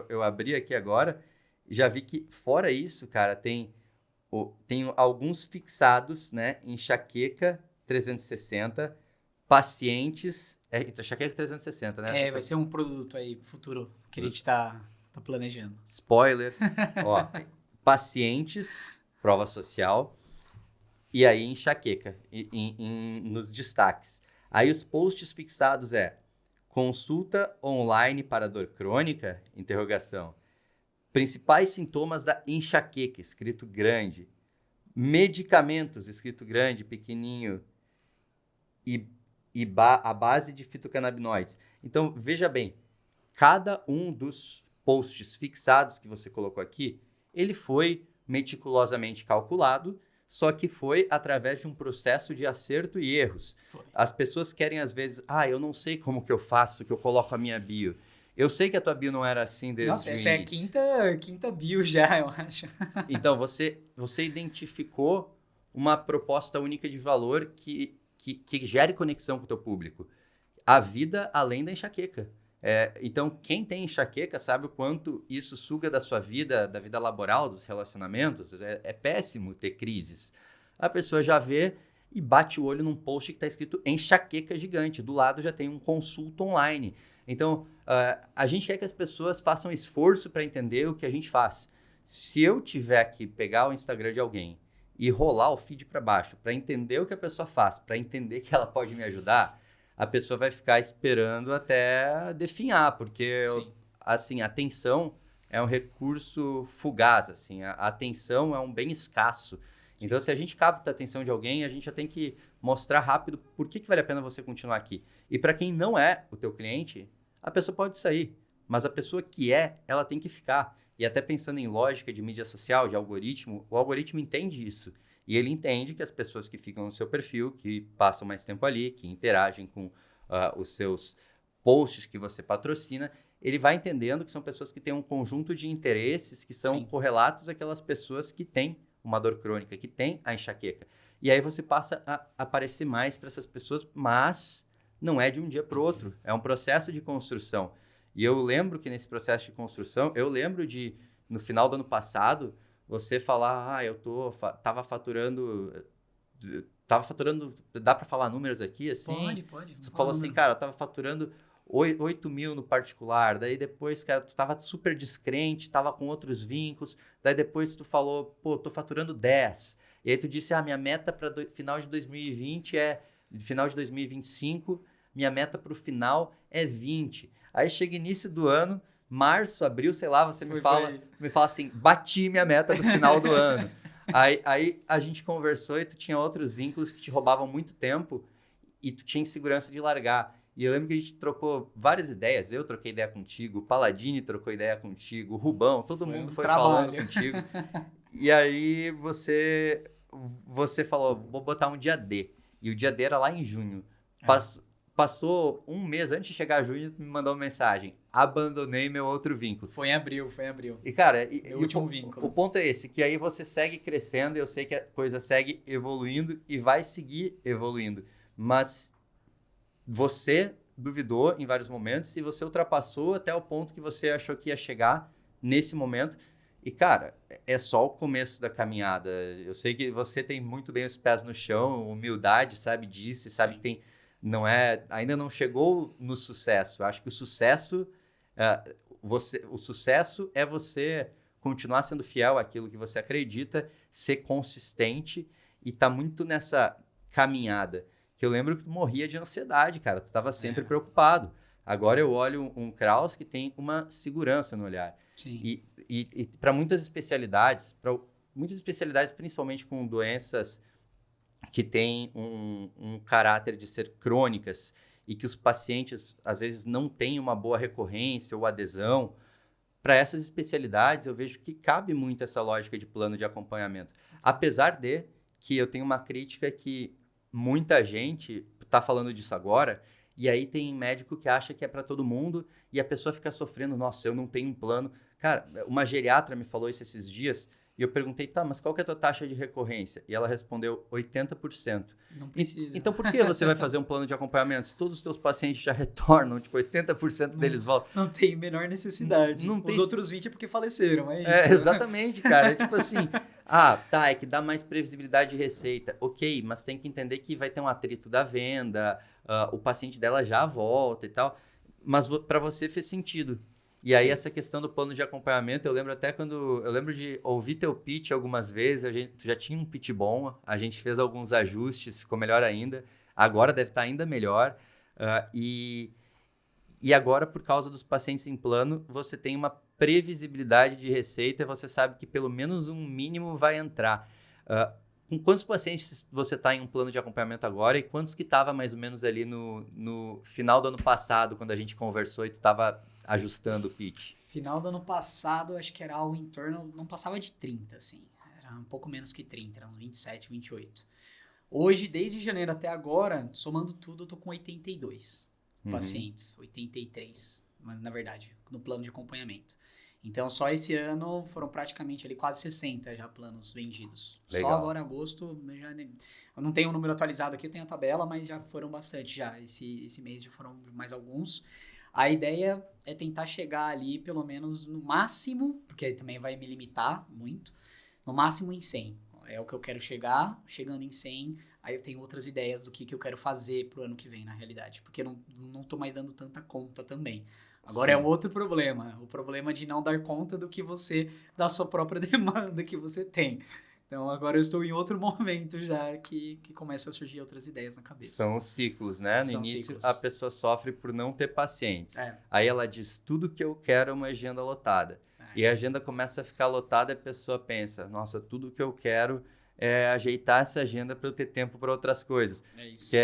eu abri aqui agora, já vi que fora isso, cara, tem alguns fixados, né? Enxaqueca 360, pacientes... enxaqueca 360, né? Vai ser um produto aí futuro que a gente tá planejando. Spoiler. Ó, pacientes, prova social, e aí enxaqueca, nos destaques. Aí os posts fixados consulta online para dor crônica, interrogação. Principais sintomas da enxaqueca, escrito grande. Medicamentos, escrito grande, pequenininho. E a base de fitocannabinoides. Então, veja bem, cada um dos posts fixados que você colocou aqui, ele foi meticulosamente calculado, só que foi através de um processo de acerto e erros. Foi. As pessoas querem, às vezes, eu não sei como que eu faço, que eu coloco a minha bio. Eu sei que a tua bio não era assim desde o início. Nossa, essa é a quinta bio já, eu acho. Então, você identificou uma proposta única de valor que gere conexão com o teu público. A vida além da enxaqueca. Então, quem tem enxaqueca sabe o quanto isso suga da sua vida, da vida laboral, dos relacionamentos. É péssimo ter crises. A pessoa já vê e bate o olho num post que está escrito enxaqueca gigante. Do lado já tem um consulta online. Então, a gente quer que as pessoas façam esforço para entender o que a gente faz. Se eu tiver que pegar o Instagram de alguém e rolar o feed para baixo para entender o que a pessoa faz, para entender que ela pode me ajudar, a pessoa vai ficar esperando até definhar, porque assim, a atenção é um recurso fugaz, assim, a atenção é um bem escasso. Então, se a gente capta a atenção de alguém, a gente já tem que mostrar rápido por que vale a pena você continuar aqui. E para quem não é o teu cliente, a pessoa pode sair, mas a pessoa que ela tem que ficar. E até pensando em lógica de mídia social, de algoritmo, o algoritmo entende isso. E ele entende que as pessoas que ficam no seu perfil, que passam mais tempo ali, que interagem com os seus posts que você patrocina, ele vai entendendo que são pessoas que têm um conjunto de interesses que são correlatos àquelas pessoas que têm uma dor crônica, que têm a enxaqueca. E aí você passa a aparecer mais para essas pessoas, mas não é de um dia para o outro. É um processo de construção. E eu lembro que nesse processo de construção, no final do ano passado, você falar, tava faturando, dá para falar números aqui, assim? Pode. Você falou assim, cara, eu tava faturando 8 mil no particular, daí depois, cara, tu tava super descrente, tava com outros vínculos, daí depois tu falou, tô faturando 10. E aí tu disse, minha meta para final de 2020 final de 2025, minha meta para o final é 20. Aí chega início do ano, março, abril, sei lá, você me fala assim, bati minha meta do final do ano. Aí a gente conversou e tu tinha outros vínculos que te roubavam muito tempo e tu tinha insegurança de largar. E eu lembro que a gente trocou várias ideias, eu troquei ideia contigo, o Paladini trocou ideia contigo, o Rubão, todo mundo foi falando contigo. E aí você falou, vou botar um dia D. E o dia D era lá em junho. Passou um mês antes de chegar a junho, me mandou uma mensagem. Abandonei meu outro vínculo. Foi em abril. E, cara, meu último vínculo. O ponto é esse, que aí você segue crescendo, eu sei que a coisa segue evoluindo e vai seguir evoluindo. Mas você duvidou em vários momentos e você ultrapassou até o ponto que você achou que ia chegar nesse momento. E, cara, é só o começo da caminhada. Eu sei que você tem muito bem os pés no chão, humildade, sabe disso, sabe que tem... ainda não chegou no sucesso. Eu acho que o sucesso é você continuar sendo fiel àquilo que você acredita, ser consistente e tá muito nessa caminhada. Que eu lembro que tu morria de ansiedade, cara. Tu estava sempre preocupado. Agora eu olho um Kraus que tem uma segurança no olhar. Sim. E para muitas especialidades, principalmente com doenças que têm um caráter de ser crônicas e que os pacientes, às vezes, não têm uma boa recorrência ou adesão, para essas especialidades, eu vejo que cabe muito essa lógica de plano de acompanhamento. Apesar de que eu tenho uma crítica que muita gente está falando disso agora, e aí tem médico que acha que é para todo mundo, e a pessoa fica sofrendo, nossa, eu não tenho um plano. Cara, uma geriatra me falou isso esses dias, e eu perguntei, tá, mas qual que é a tua taxa de recorrência? E ela respondeu 80%. Não precisa. Então, por que você vai fazer um plano de acompanhamento? Se todos os teus pacientes já retornam, tipo, 80% deles voltam. Não tem menor necessidade. Não tem... Os outros 20 é porque faleceram, é isso. É, exatamente, cara. É tipo assim, tá, é que dá mais previsibilidade de receita. Ok, mas tem que entender que vai ter um atrito da venda, o paciente dela já volta e tal. Mas para você fez sentido. E aí, essa questão do plano de acompanhamento, eu lembro até eu lembro de ouvir teu pitch algumas vezes, tu já tinha um pitch bom, a gente fez alguns ajustes, ficou melhor ainda, agora deve estar ainda melhor, e agora, por causa dos pacientes em plano, você tem uma previsibilidade de receita, você sabe que pelo menos um mínimo vai entrar. Com quantos pacientes você está em um plano de acompanhamento agora e quantos que estava mais ou menos ali no final do ano passado, quando a gente conversou e tu estava ajustando o pitch? Final do ano passado, acho que era algo em torno, não passava de 30, assim. Era um pouco menos que 30, era uns 27, 28. Hoje, desde janeiro até agora, somando tudo, eu tô com 82 pacientes, 83, mas na verdade, no plano de acompanhamento. Então, só esse ano foram praticamente ali quase 60 já planos vendidos. Legal. Só agora, agosto, eu não tenho o número atualizado aqui, eu tenho a tabela, mas já foram bastante já. Esse mês já foram mais alguns. A ideia é tentar chegar ali, pelo menos no máximo, porque aí também vai me limitar muito, no máximo em 100. É o que eu quero chegar, chegando em 100, aí eu tenho outras ideias do que eu quero fazer pro ano que vem, na realidade. Porque eu não tô mais dando tanta conta também. Agora é um outro problema, o problema de não dar conta da sua própria demanda que você tem. Então agora eu estou em outro momento já que começa a surgir outras ideias na cabeça. São os ciclos, né? No início ciclos. A pessoa sofre por não ter pacientes. Aí ela diz, tudo que eu quero é uma agenda lotada. E a agenda começa a ficar lotada e a pessoa pensa, nossa, tudo que eu quero é ajeitar essa agenda para eu ter tempo para outras coisas. É isso. Que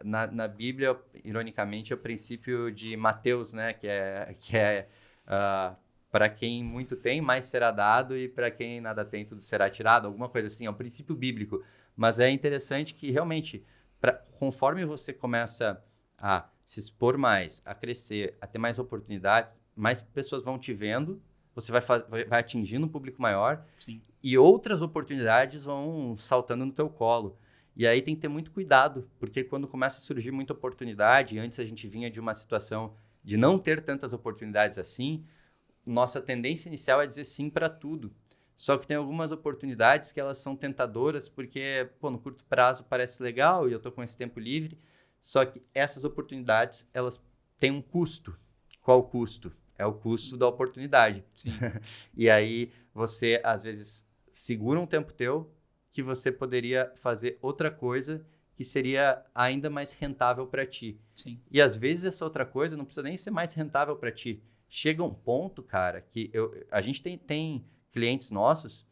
na Bíblia, ironicamente, é o princípio de Mateus, né? Que é para quem muito tem, mais será dado, e para quem nada tem, tudo será tirado. Alguma coisa assim, é um princípio bíblico. Mas é interessante que, realmente, conforme você começa a se expor mais, a crescer, a ter mais oportunidades, mais pessoas vão te vendo, você vai atingindo um público maior. Sim. E outras oportunidades vão saltando no teu colo. E aí tem que ter muito cuidado, porque quando começa a surgir muita oportunidade, antes a gente vinha de uma situação de não ter tantas oportunidades assim, nossa tendência inicial é dizer sim para tudo. Só que tem algumas oportunidades que elas são tentadoras, porque no curto prazo parece legal e eu estou com esse tempo livre, só que essas oportunidades, elas têm um custo. Qual o custo? É o custo da oportunidade. Sim. E aí você, às vezes, segura um tempo teu que você poderia fazer outra coisa que seria ainda mais rentável para ti. Sim. E às vezes essa outra coisa não precisa nem ser mais rentável para ti. Chega um ponto, cara, que a gente tem clientes nossos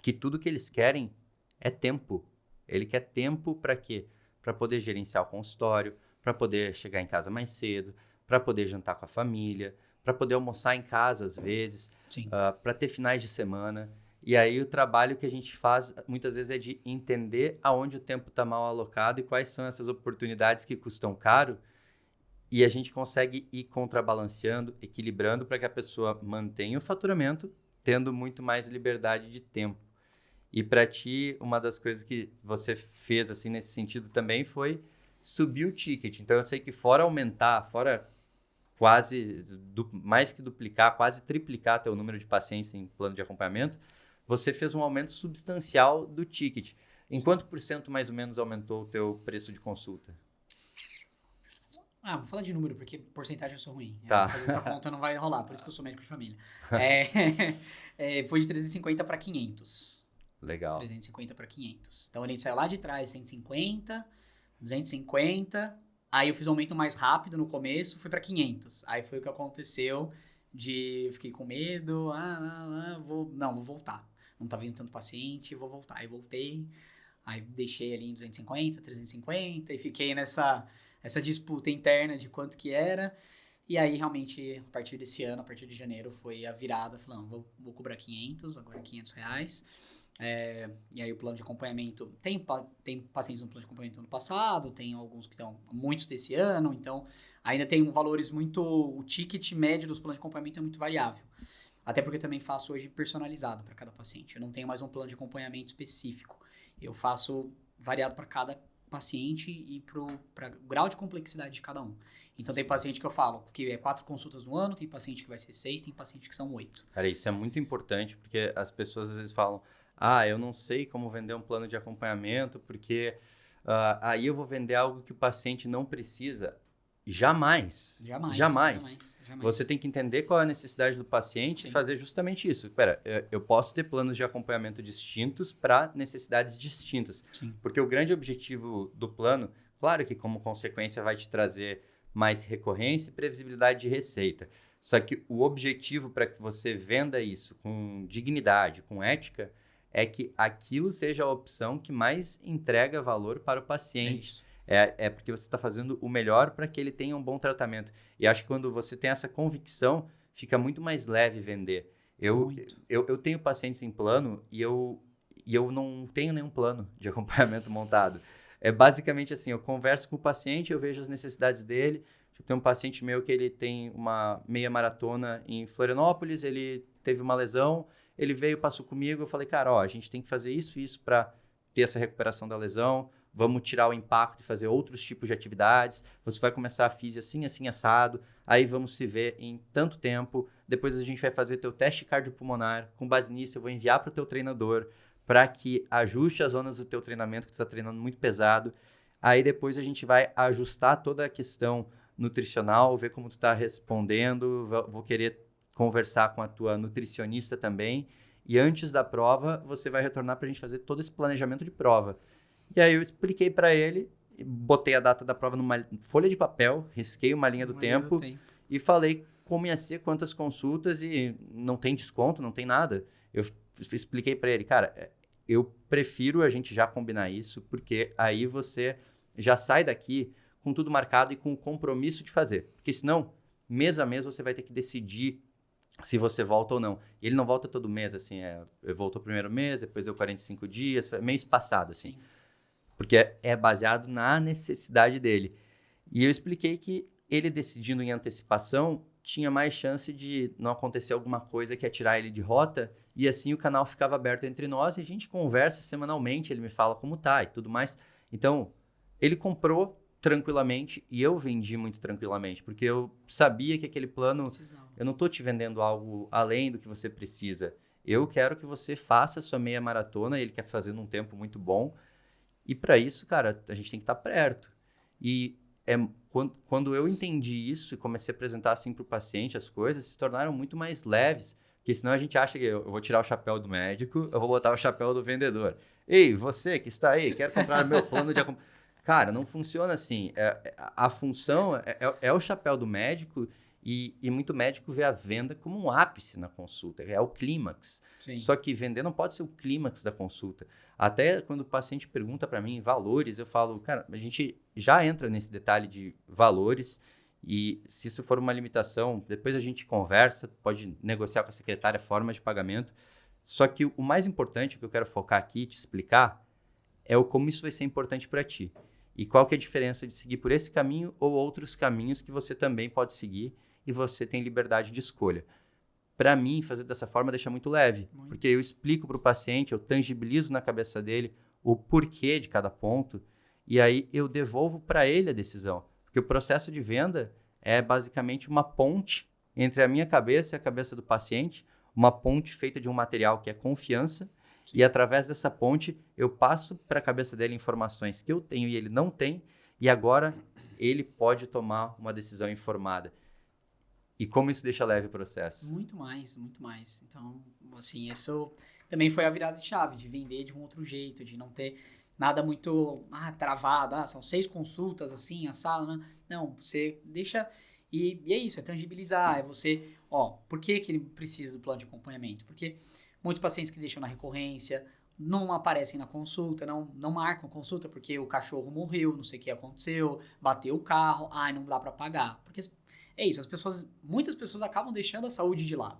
que tudo que eles querem é tempo. Ele quer tempo para quê? Para poder gerenciar o consultório, para poder chegar em casa mais cedo, para poder jantar com a família, para poder almoçar em casa às vezes, para ter finais de semana. E aí o trabalho que a gente faz muitas vezes é de entender aonde o tempo está mal alocado e quais são essas oportunidades que custam caro, e a gente consegue ir contrabalanceando, equilibrando para que a pessoa mantenha o faturamento, tendo muito mais liberdade de tempo. E para ti, uma das coisas que você fez assim nesse sentido também foi subir o ticket. Então eu sei que fora aumentar, fora quase mais que duplicar, quase triplicar teu número de pacientes em plano de acompanhamento, você fez um aumento substancial do ticket. Em quanto por cento mais ou menos aumentou o teu preço de consulta? Vou falar de número, porque porcentagem eu sou ruim. Tá. Fazer essa conta não vai rolar, por isso que eu sou médico de família. Foi de 350 para 500. Legal. 350 para 500. Então, a gente saiu lá de trás, 150, 250. Aí eu fiz um aumento mais rápido no começo, fui para 500. Aí foi o que aconteceu eu fiquei com medo, vou voltar. Não tá vindo tanto paciente, vou voltar. Aí voltei, aí deixei ali em 250, 350 e fiquei nessa disputa interna de quanto que era. E aí, realmente, a partir desse ano, a partir de janeiro, foi a virada, falando, vou cobrar 500, agora R$ 500. E aí o plano de acompanhamento, tem pacientes no plano de acompanhamento no passado, tem alguns que estão, muitos desse ano, então ainda tem valores muito, o ticket médio dos planos de acompanhamento é muito variável. Até porque eu também faço hoje personalizado para cada paciente, eu não tenho mais um plano de acompanhamento específico, eu faço variado para cada paciente e para o grau de complexidade de cada um. Então tem paciente que eu falo que é 4 consultas no ano, tem paciente que vai ser 6, tem paciente que são 8. Cara, isso é muito importante, porque as pessoas às vezes falam, eu não sei como vender um plano de acompanhamento, porque aí eu vou vender algo que o paciente não precisa. Jamais. Você tem que entender qual é a necessidade do paciente e fazer justamente isso. Eu posso ter planos de acompanhamento distintos para necessidades distintas. Sim. Porque o grande objetivo do plano, claro que como consequência vai te trazer mais recorrência e previsibilidade de receita. Só que o objetivo para que você venda isso com dignidade, com ética, é que aquilo seja a opção que mais entrega valor para o paciente. É porque você está fazendo o melhor para que ele tenha um bom tratamento. E acho que quando você tem essa convicção, fica muito mais leve vender. Eu tenho pacientes em plano e eu não tenho nenhum plano de acompanhamento montado. É basicamente assim, eu converso com o paciente, eu vejo as necessidades dele. Tem um paciente meu que ele tem uma meia maratona em Florianópolis, ele teve uma lesão, ele veio, passou comigo, eu falei, cara, a gente tem que fazer isso para ter essa recuperação da lesão, vamos tirar o impacto e fazer outros tipos de atividades, você vai começar a fisio assim, assim, assado, aí vamos se ver em tanto tempo, depois a gente vai fazer teu teste cardiopulmonar, com base nisso eu vou enviar para o teu treinador, para que ajuste as zonas do teu treinamento, que tu está treinando muito pesado, aí depois a gente vai ajustar toda a questão nutricional, ver como tu está respondendo, vou querer conversar com a tua nutricionista também, e antes da prova você vai retornar para a gente fazer todo esse planejamento de prova. E aí eu expliquei para ele, botei a data da prova numa folha de papel, risquei uma linha do tempo e falei como ia ser, quantas consultas e não tem desconto, não tem nada. Eu expliquei para ele, cara, eu prefiro a gente já combinar isso, porque aí você já sai daqui com tudo marcado e com o compromisso de fazer. Porque senão, mês a mês, você vai ter que decidir se você volta ou não. E ele não volta todo mês, assim, voltou o primeiro mês, depois deu 45 dias, mês passado, assim. Porque é baseado na necessidade dele. E eu expliquei que ele decidindo em antecipação, tinha mais chance de não acontecer alguma coisa que ia tirar ele de rota, e assim o canal ficava aberto entre nós, e a gente conversa semanalmente, ele me fala como tá e tudo mais. Então, ele comprou tranquilamente e eu vendi muito tranquilamente, porque eu sabia que aquele plano, eu não tô te vendendo algo além do que você precisa. Eu quero que você faça a sua meia maratona, ele quer fazer num tempo muito bom, e para isso, cara, a gente tem que estar perto. E quando eu entendi isso e comecei a apresentar assim para o paciente, as coisas se tornaram muito mais leves, porque senão a gente acha que eu vou tirar o chapéu do médico, eu vou botar o chapéu do vendedor. Ei, você que está aí, quer comprar meu plano de acompanhamento? Cara, não funciona assim. A função é o chapéu do médico e muito médico vê a venda como um ápice na consulta, é o clímax. Sim. Só que vender não pode ser o clímax da consulta. Até quando o paciente pergunta para mim valores, eu falo, cara, a gente já entra nesse detalhe de valores e se isso for uma limitação, depois a gente conversa, pode negociar com a secretária formas de pagamento. Só que o mais importante que eu quero focar aqui e te explicar é o como isso vai ser importante para ti. E qual que é a diferença de seguir por esse caminho ou outros caminhos que você também pode seguir e você tem liberdade de escolha. Para mim, fazer dessa forma deixa muito leve, porque eu explico para o paciente, eu tangibilizo na cabeça dele o porquê de cada ponto e aí eu devolvo para ele a decisão. Porque o processo de venda é basicamente uma ponte entre a minha cabeça e a cabeça do paciente, uma ponte feita de um material que é confiança. Sim. E através dessa ponte eu passo para a cabeça dele informações que eu tenho e ele não tem, e agora ele pode tomar uma decisão informada. E como isso deixa leve o processo? Muito mais, muito mais. Então, assim, isso também foi a virada de chave, de vender de um outro jeito, de não ter nada muito travado, são 6 consultas, assim, assado, né? Não, você deixa... E é isso, é tangibilizar, é você... por que ele precisa do plano de acompanhamento? Porque muitos pacientes que deixam na recorrência não aparecem na consulta, não marcam consulta porque o cachorro morreu, não sei o que aconteceu, bateu o carro, não dá para pagar. Porque é isso, muitas pessoas acabam deixando a saúde de lado.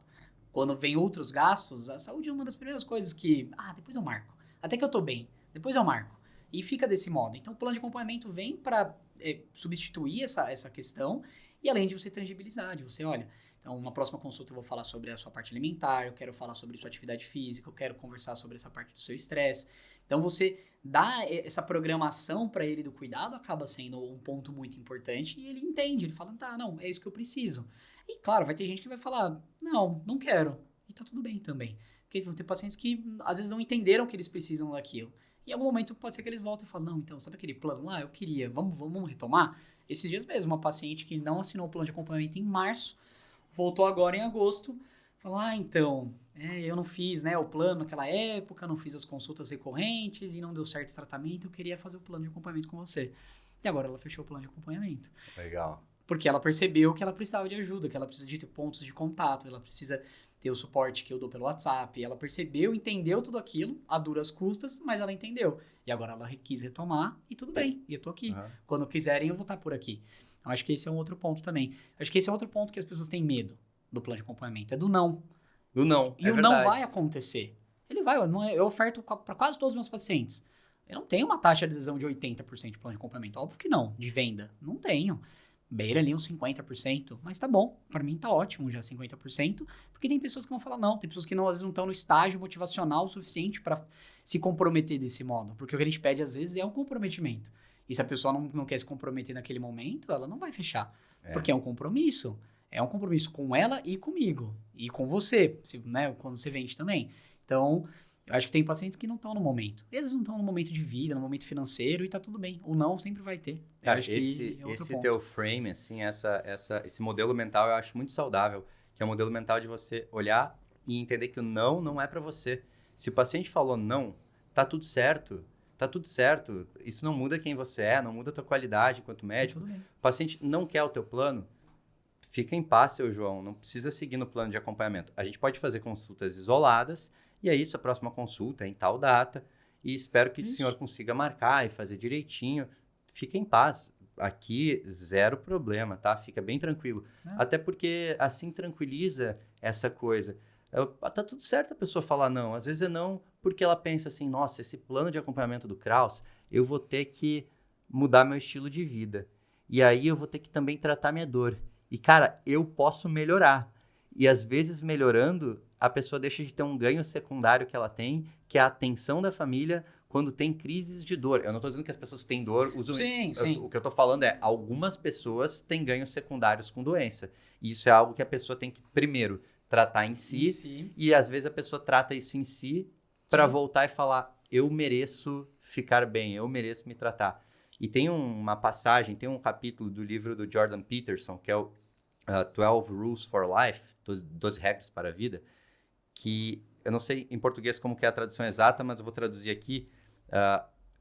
Quando vem outros gastos, a saúde é uma das primeiras coisas que, depois eu marco. Até que eu tô bem, depois eu marco. E fica desse modo. Então, o plano de acompanhamento vem para substituir essa questão e além de você tangibilizar, de você, olha, então, uma próxima consulta eu vou falar sobre a sua parte alimentar, eu quero falar sobre sua atividade física, eu quero conversar sobre essa parte do seu estresse. Então, você dá essa programação para ele do cuidado acaba sendo um ponto muito importante e ele entende, ele fala, tá, não, é isso que eu preciso. E, claro, vai ter gente que vai falar, não quero. E tá tudo bem também. Porque vão ter pacientes que, às vezes, não entenderam que eles precisam daquilo. E em algum momento pode ser que eles voltem e falem, não, então, sabe aquele plano lá? Eu queria, vamos retomar? Esses dias mesmo, uma paciente que não assinou o plano de acompanhamento em março, voltou agora em agosto, falou, então, eu não fiz, né, o plano naquela época, não fiz as consultas recorrentes e não deu certo o tratamento, eu queria fazer o plano de acompanhamento com você. E agora ela fechou o plano de acompanhamento. Legal. Porque ela percebeu que ela precisava de ajuda, que ela precisa de ter pontos de contato, ela precisa ter o suporte que eu dou pelo WhatsApp. Ela percebeu, entendeu tudo aquilo, a duras custas, mas ela entendeu. E agora ela quis retomar e tudo bem, e eu tô aqui. Uhum. Quando quiserem, eu vou estar por aqui. Eu acho que esse é um outro ponto também. Acho que esse é outro ponto que as pessoas têm medo do plano de acompanhamento, é do não. Do não, e o verdade. Não vai acontecer. Ele vai, eu oferto para quase todos os meus pacientes. Eu não tenho uma taxa de adesão de 80% de plano de acompanhamento. Óbvio que não, de venda. Não tenho. Beira ali uns 50%, mas tá bom. Para mim tá ótimo já 50%, porque tem pessoas que vão falar não. Tem pessoas que às vezes não estão no estágio motivacional o suficiente para se comprometer desse modo. Porque o que a gente pede às vezes é um comprometimento. E se a pessoa não quer se comprometer naquele momento, ela não vai fechar. Porque é um compromisso. É um compromisso com ela e comigo. E com você, né? Quando você vende também. Então, eu acho que tem pacientes que não estão no momento. Eles não estão no momento de vida, no momento financeiro e tá tudo bem. O não sempre vai ter. Cara, esse teu frame, assim, esse modelo mental eu acho muito saudável. Que é o modelo mental de você olhar e entender que o não é para você. Se o paciente falou não, tá tudo certo. Tá tudo certo. Isso não muda quem você é, não muda a tua qualidade enquanto médico. O paciente não quer o teu plano, fica em paz, seu João. Não precisa seguir no plano de acompanhamento. A gente pode fazer consultas isoladas e é isso, a próxima consulta é em tal data. E espero que o senhor consiga marcar e fazer direitinho. Fica em paz. Aqui, zero problema, tá? Fica bem tranquilo. Até porque assim tranquiliza essa coisa. Tá tudo certo a pessoa falar não. Às vezes é não porque ela pensa assim, nossa, esse plano de acompanhamento do Kraus, eu vou ter que mudar meu estilo de vida. E aí eu vou ter que também tratar minha dor. E, cara, eu posso melhorar. E às vezes melhorando, a pessoa deixa de ter um ganho secundário que ela tem, que é a atenção da família quando tem crises de dor. Eu não estou dizendo que as pessoas que têm dor usam... Sim. O que eu estou falando é, algumas pessoas têm ganhos secundários com doença. E isso é algo que a pessoa tem que, primeiro, tratar em si. E às vezes a pessoa trata isso em si para voltar e falar, eu mereço ficar bem, eu mereço me tratar. E tem uma passagem, tem um capítulo do livro do Jordan Peterson, que é o 12 Rules for Life, 12 regras para a vida, que eu não sei em português como que é a tradução exata, mas eu vou traduzir aqui.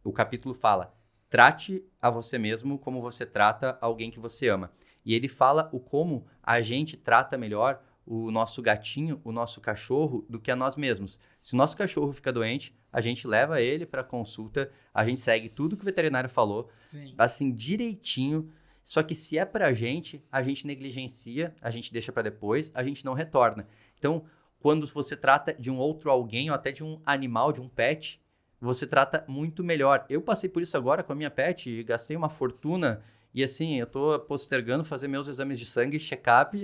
O capítulo fala, trate a você mesmo como você trata alguém que você ama. E ele fala o como a gente trata melhor o nosso gatinho, o nosso cachorro, do que a nós mesmos. Se o nosso cachorro fica doente, a gente leva ele para consulta, a gente segue tudo que o veterinário falou, assim, direitinho. Só que se é pra gente, a gente negligencia, a gente deixa para depois, a gente não retorna. Então, quando você trata de um outro alguém, ou até de um animal, de um pet, você trata muito melhor. Eu passei por isso agora com a minha pet, e gastei uma fortuna. E assim, eu tô postergando fazer meus exames de sangue e check-up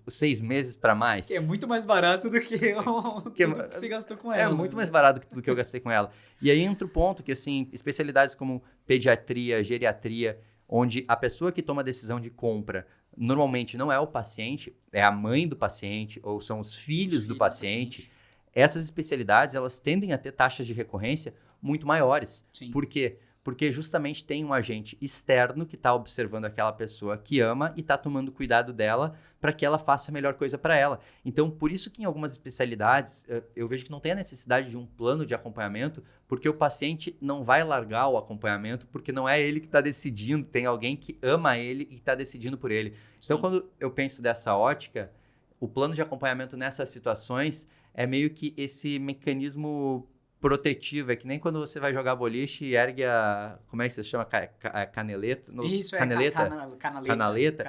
6 meses para mais. É muito mais barato do que tudo que você gastou com ela. É muito mais barato do que tudo que eu gastei com ela. E aí entra o ponto que, assim, especialidades como pediatria, geriatria, onde a pessoa que toma a decisão de compra normalmente não é o paciente, é a mãe do paciente ou são os filhos do paciente. Essas especialidades, elas tendem a ter taxas de recorrência muito maiores. Por quê? Porque justamente tem um agente externo que está observando aquela pessoa que ama e está tomando cuidado dela para que ela faça a melhor coisa para ela. Então, por isso que em algumas especialidades, eu vejo que não tem a necessidade de um plano de acompanhamento, porque o paciente não vai largar o acompanhamento, porque não é ele que está decidindo, tem alguém que ama ele e está decidindo por ele. Então, quando eu penso dessa ótica, o plano de acompanhamento nessas situações é meio que esse mecanismo protetivo. É que nem quando você vai jogar boliche e ergue a... Como é que você chama? Caneleta? Isso, caneleta? Canaleta.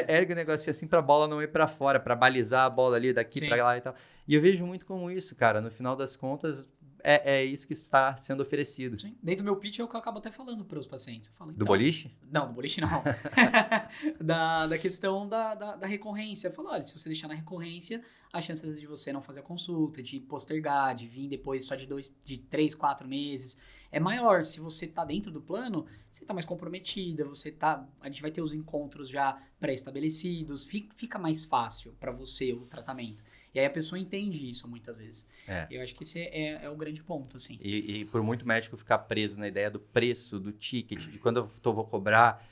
Ergue o negocinho assim pra bola não ir pra fora, pra balizar a bola ali daqui pra lá e tal. E eu vejo muito como isso, cara. No final das contas, é isso que está sendo oferecido. Sim. Dentro do meu pitch, eu acabo até falando para os pacientes. Eu falo, então, do boliche? Não, do boliche não. da questão da recorrência. Eu falo, olha, se você deixar na recorrência, a chance de você não fazer a consulta, de postergar, de vir depois só de 3, 4 meses, é maior. Se você tá dentro do plano, você tá mais comprometida, a gente vai ter os encontros já pré-estabelecidos, fica mais fácil para você o tratamento. E aí a pessoa entende isso muitas vezes. Eu acho que esse é o grande ponto, assim. E por muito médico ficar preso na ideia do preço, do ticket, de quando eu vou cobrar,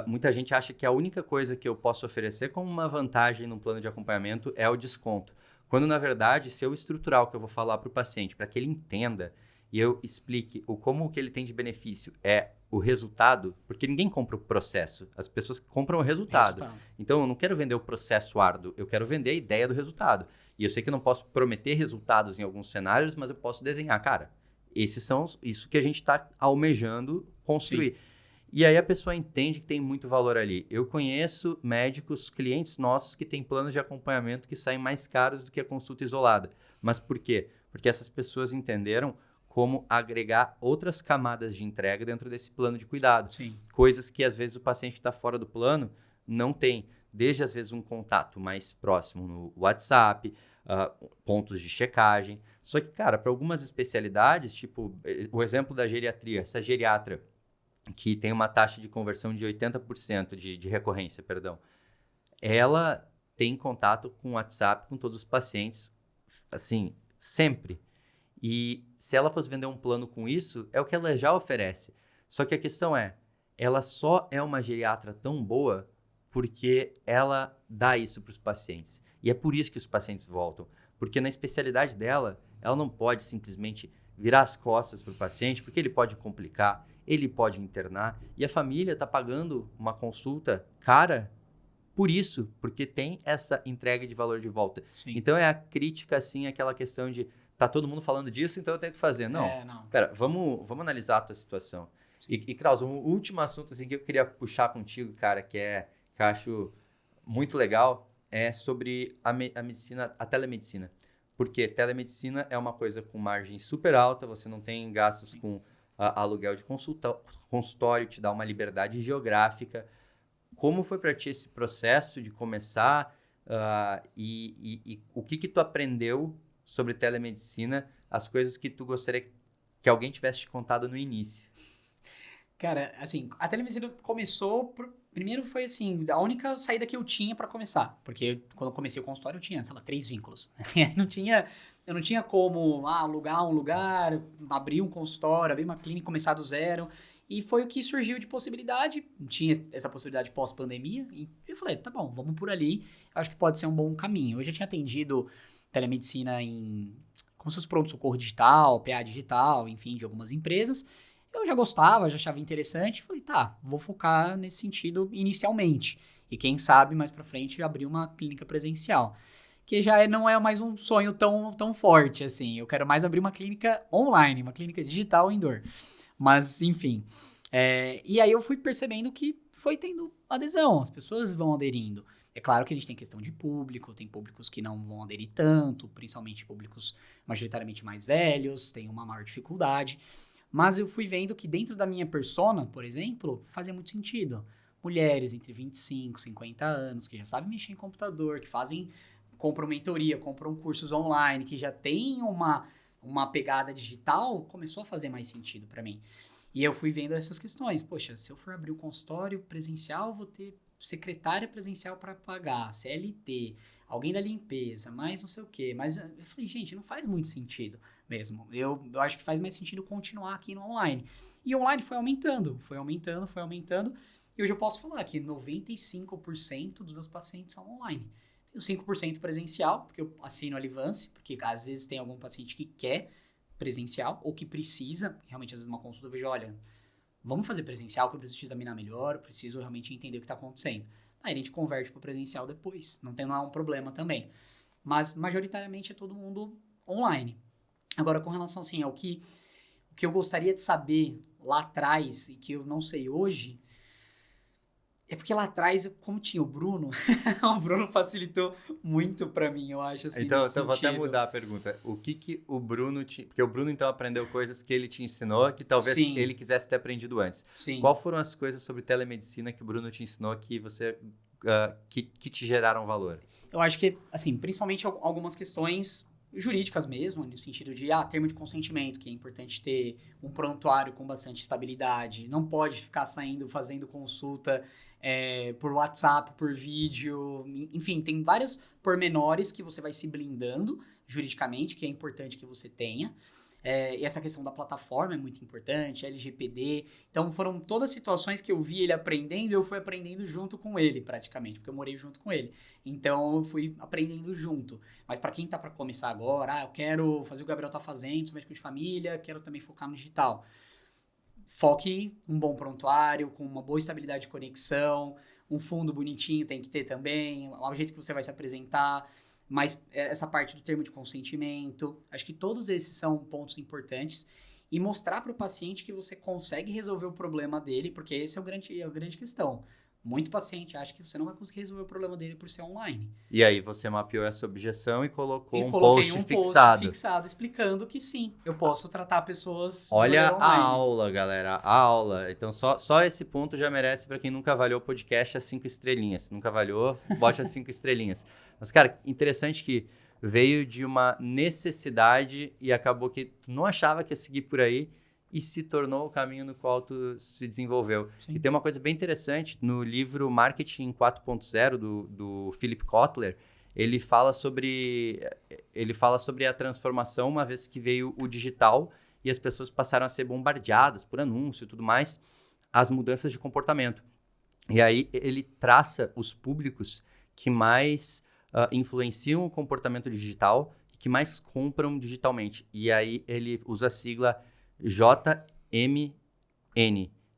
muita gente acha que a única coisa que eu posso oferecer como uma vantagem no plano de acompanhamento é o desconto. Quando, na verdade, se eu estruturar o que eu vou falar para o paciente, para que ele entenda e eu explique como o que ele tem de benefício é o resultado, porque ninguém compra o processo, as pessoas compram o resultado. Então, eu não quero vender o processo árduo, eu quero vender a ideia do resultado. E eu sei que eu não posso prometer resultados em alguns cenários, mas eu posso desenhar, cara, isso que a gente está almejando construir. Sim. E aí a pessoa entende que tem muito valor ali. Eu conheço médicos, clientes nossos que têm planos de acompanhamento que saem mais caros do que a consulta isolada. Mas por quê? Porque essas pessoas entenderam como agregar outras camadas de entrega dentro desse plano de cuidado. Sim. Coisas que às vezes o paciente que está fora do plano não tem. Desde às vezes um contato mais próximo no WhatsApp, pontos de checagem. Só que, cara, para algumas especialidades, tipo o exemplo da geriatria, essa geriatra que tem uma taxa de conversão de 80% de recorrência, perdão, ela tem contato com o WhatsApp com todos os pacientes, assim, sempre. E se ela fosse vender um plano com isso, é o que ela já oferece. Só que a questão ela só é uma geriatra tão boa porque ela dá isso para os pacientes. E é por isso que os pacientes voltam. Porque na especialidade dela, ela não pode simplesmente virar as costas para o paciente, porque ele pode complicar, ele pode internar, e a família está pagando uma consulta cara por isso, porque tem essa entrega de valor de volta. Sim. Então é a crítica, assim, aquela questão de tá todo mundo falando disso, então eu tenho que fazer. Não, pera, vamos analisar a tua situação. E Kraus, um último assunto assim, que eu queria puxar contigo, cara, que eu acho muito legal, é sobre a medicina, a telemedicina. Porque telemedicina é uma coisa com margem super alta, você não tem gastos com aluguel de consultório, te dá uma liberdade geográfica. Como foi para ti esse processo de começar e o que tu aprendeu sobre telemedicina, as coisas que tu gostaria que alguém tivesse te contado no início? Cara, assim, a telemedicina começou... Primeiro foi, assim, a única saída que eu tinha pra começar. Porque quando eu comecei o consultório, eu tinha, sei lá, 3 vínculos. Eu não tinha como alugar um lugar, abrir um consultório, abrir uma clínica, começar do zero. E foi o que surgiu de possibilidade. Tinha essa possibilidade pós-pandemia. E eu falei, tá bom, vamos por ali. Acho que pode ser um bom caminho. Eu já tinha atendido telemedicina como se fosse pronto-socorro digital, PA digital, enfim, de algumas empresas. Eu já gostava, já achava interessante. Falei, tá, vou focar nesse sentido inicialmente. E quem sabe, mais pra frente, abrir uma clínica presencial. Que já não é mais um sonho tão forte, assim. Eu quero mais abrir uma clínica online, uma clínica digital indoor. Mas, enfim. E aí eu fui percebendo que foi tendo adesão, as pessoas vão aderindo. É claro que a gente tem questão de público, tem públicos que não vão aderir tanto, principalmente públicos majoritariamente mais velhos, tem uma maior dificuldade. Mas eu fui vendo que dentro da minha persona, por exemplo, fazia muito sentido. Mulheres entre 25 e 50 anos, que já sabem mexer em computador, que compram mentoria, compram cursos online, que já tem uma pegada digital, começou a fazer mais sentido para mim. E eu fui vendo essas questões. Poxa, se eu for abrir um consultório presencial, vou ter secretária presencial para pagar, CLT, alguém da limpeza, mais não sei o quê. Mas eu falei, gente, não faz muito sentido mesmo. Eu acho que faz mais sentido continuar aqui no online. E o online foi aumentando. E hoje eu posso falar que 95% dos meus pacientes são online. Tenho 5% presencial, porque eu assino a Livance, porque às vezes tem algum paciente que quer presencial ou que precisa, realmente às vezes numa consulta eu vejo, olha, vamos fazer presencial que eu preciso te examinar melhor, eu preciso realmente entender o que está acontecendo. Aí a gente converte para o presencial depois, não é um problema também. Mas majoritariamente é todo mundo online. Agora, com relação, assim, o que eu gostaria de saber lá atrás e que eu não sei hoje, é porque lá atrás, como tinha o Bruno, o Bruno facilitou muito pra mim, eu acho, assim, Então, nesse vou até sentido. mudar a pergunta. O que o Bruno porque o Bruno então aprendeu coisas que ele te ensinou que talvez Sim. ele quisesse ter aprendido antes. Sim. Qual foram as coisas sobre telemedicina que o Bruno te ensinou que você que te geraram valor? Eu acho que, assim, principalmente algumas questões jurídicas mesmo, no sentido de, termo de consentimento, que é importante ter um prontuário com bastante estabilidade, não pode ficar fazendo consulta por WhatsApp, por vídeo, enfim, tem vários pormenores que você vai se blindando juridicamente, que é importante que você tenha. E essa questão da plataforma é muito importante, LGPD. Então, foram todas situações que eu vi ele aprendendo e eu fui aprendendo junto com ele, praticamente, porque eu morei junto com ele. Então, eu fui aprendendo junto. Mas para quem tá para começar agora, eu quero fazer o que o Gabriel tá fazendo, sou médico de família, quero também focar no digital. Foque um bom prontuário, com uma boa estabilidade de conexão, um fundo bonitinho tem que ter também, o jeito que você vai se apresentar, mas essa parte do termo de consentimento, acho que todos esses são pontos importantes e mostrar para o paciente que você consegue resolver o problema dele, porque esse é a grande questão. Muito paciente acha que você não vai conseguir resolver o problema dele por ser online. E aí você mapeou essa objeção e colocou um coloquei post um fixado. post fixado explicando que sim, eu posso tratar pessoas Olha de maneira online. a aula, galera, a aula. Então só esse ponto já merece para quem nunca avaliou o podcast as 5 estrelinhas. Se nunca avaliou, bote as 5 estrelinhas. Mas, cara, interessante que veio de uma necessidade e acabou que tu não achava que ia seguir por aí e se tornou o caminho no qual tu se desenvolveu. Sim. E tem uma coisa bem interessante, no livro Marketing 4.0 do Philip Kotler, ele fala sobre a transformação uma vez que veio o digital e as pessoas passaram a ser bombardeadas por anúncio e tudo mais, as mudanças de comportamento. E aí ele traça os públicos que mais influenciam o comportamento digital e que mais compram digitalmente. E aí ele usa a sigla JMN,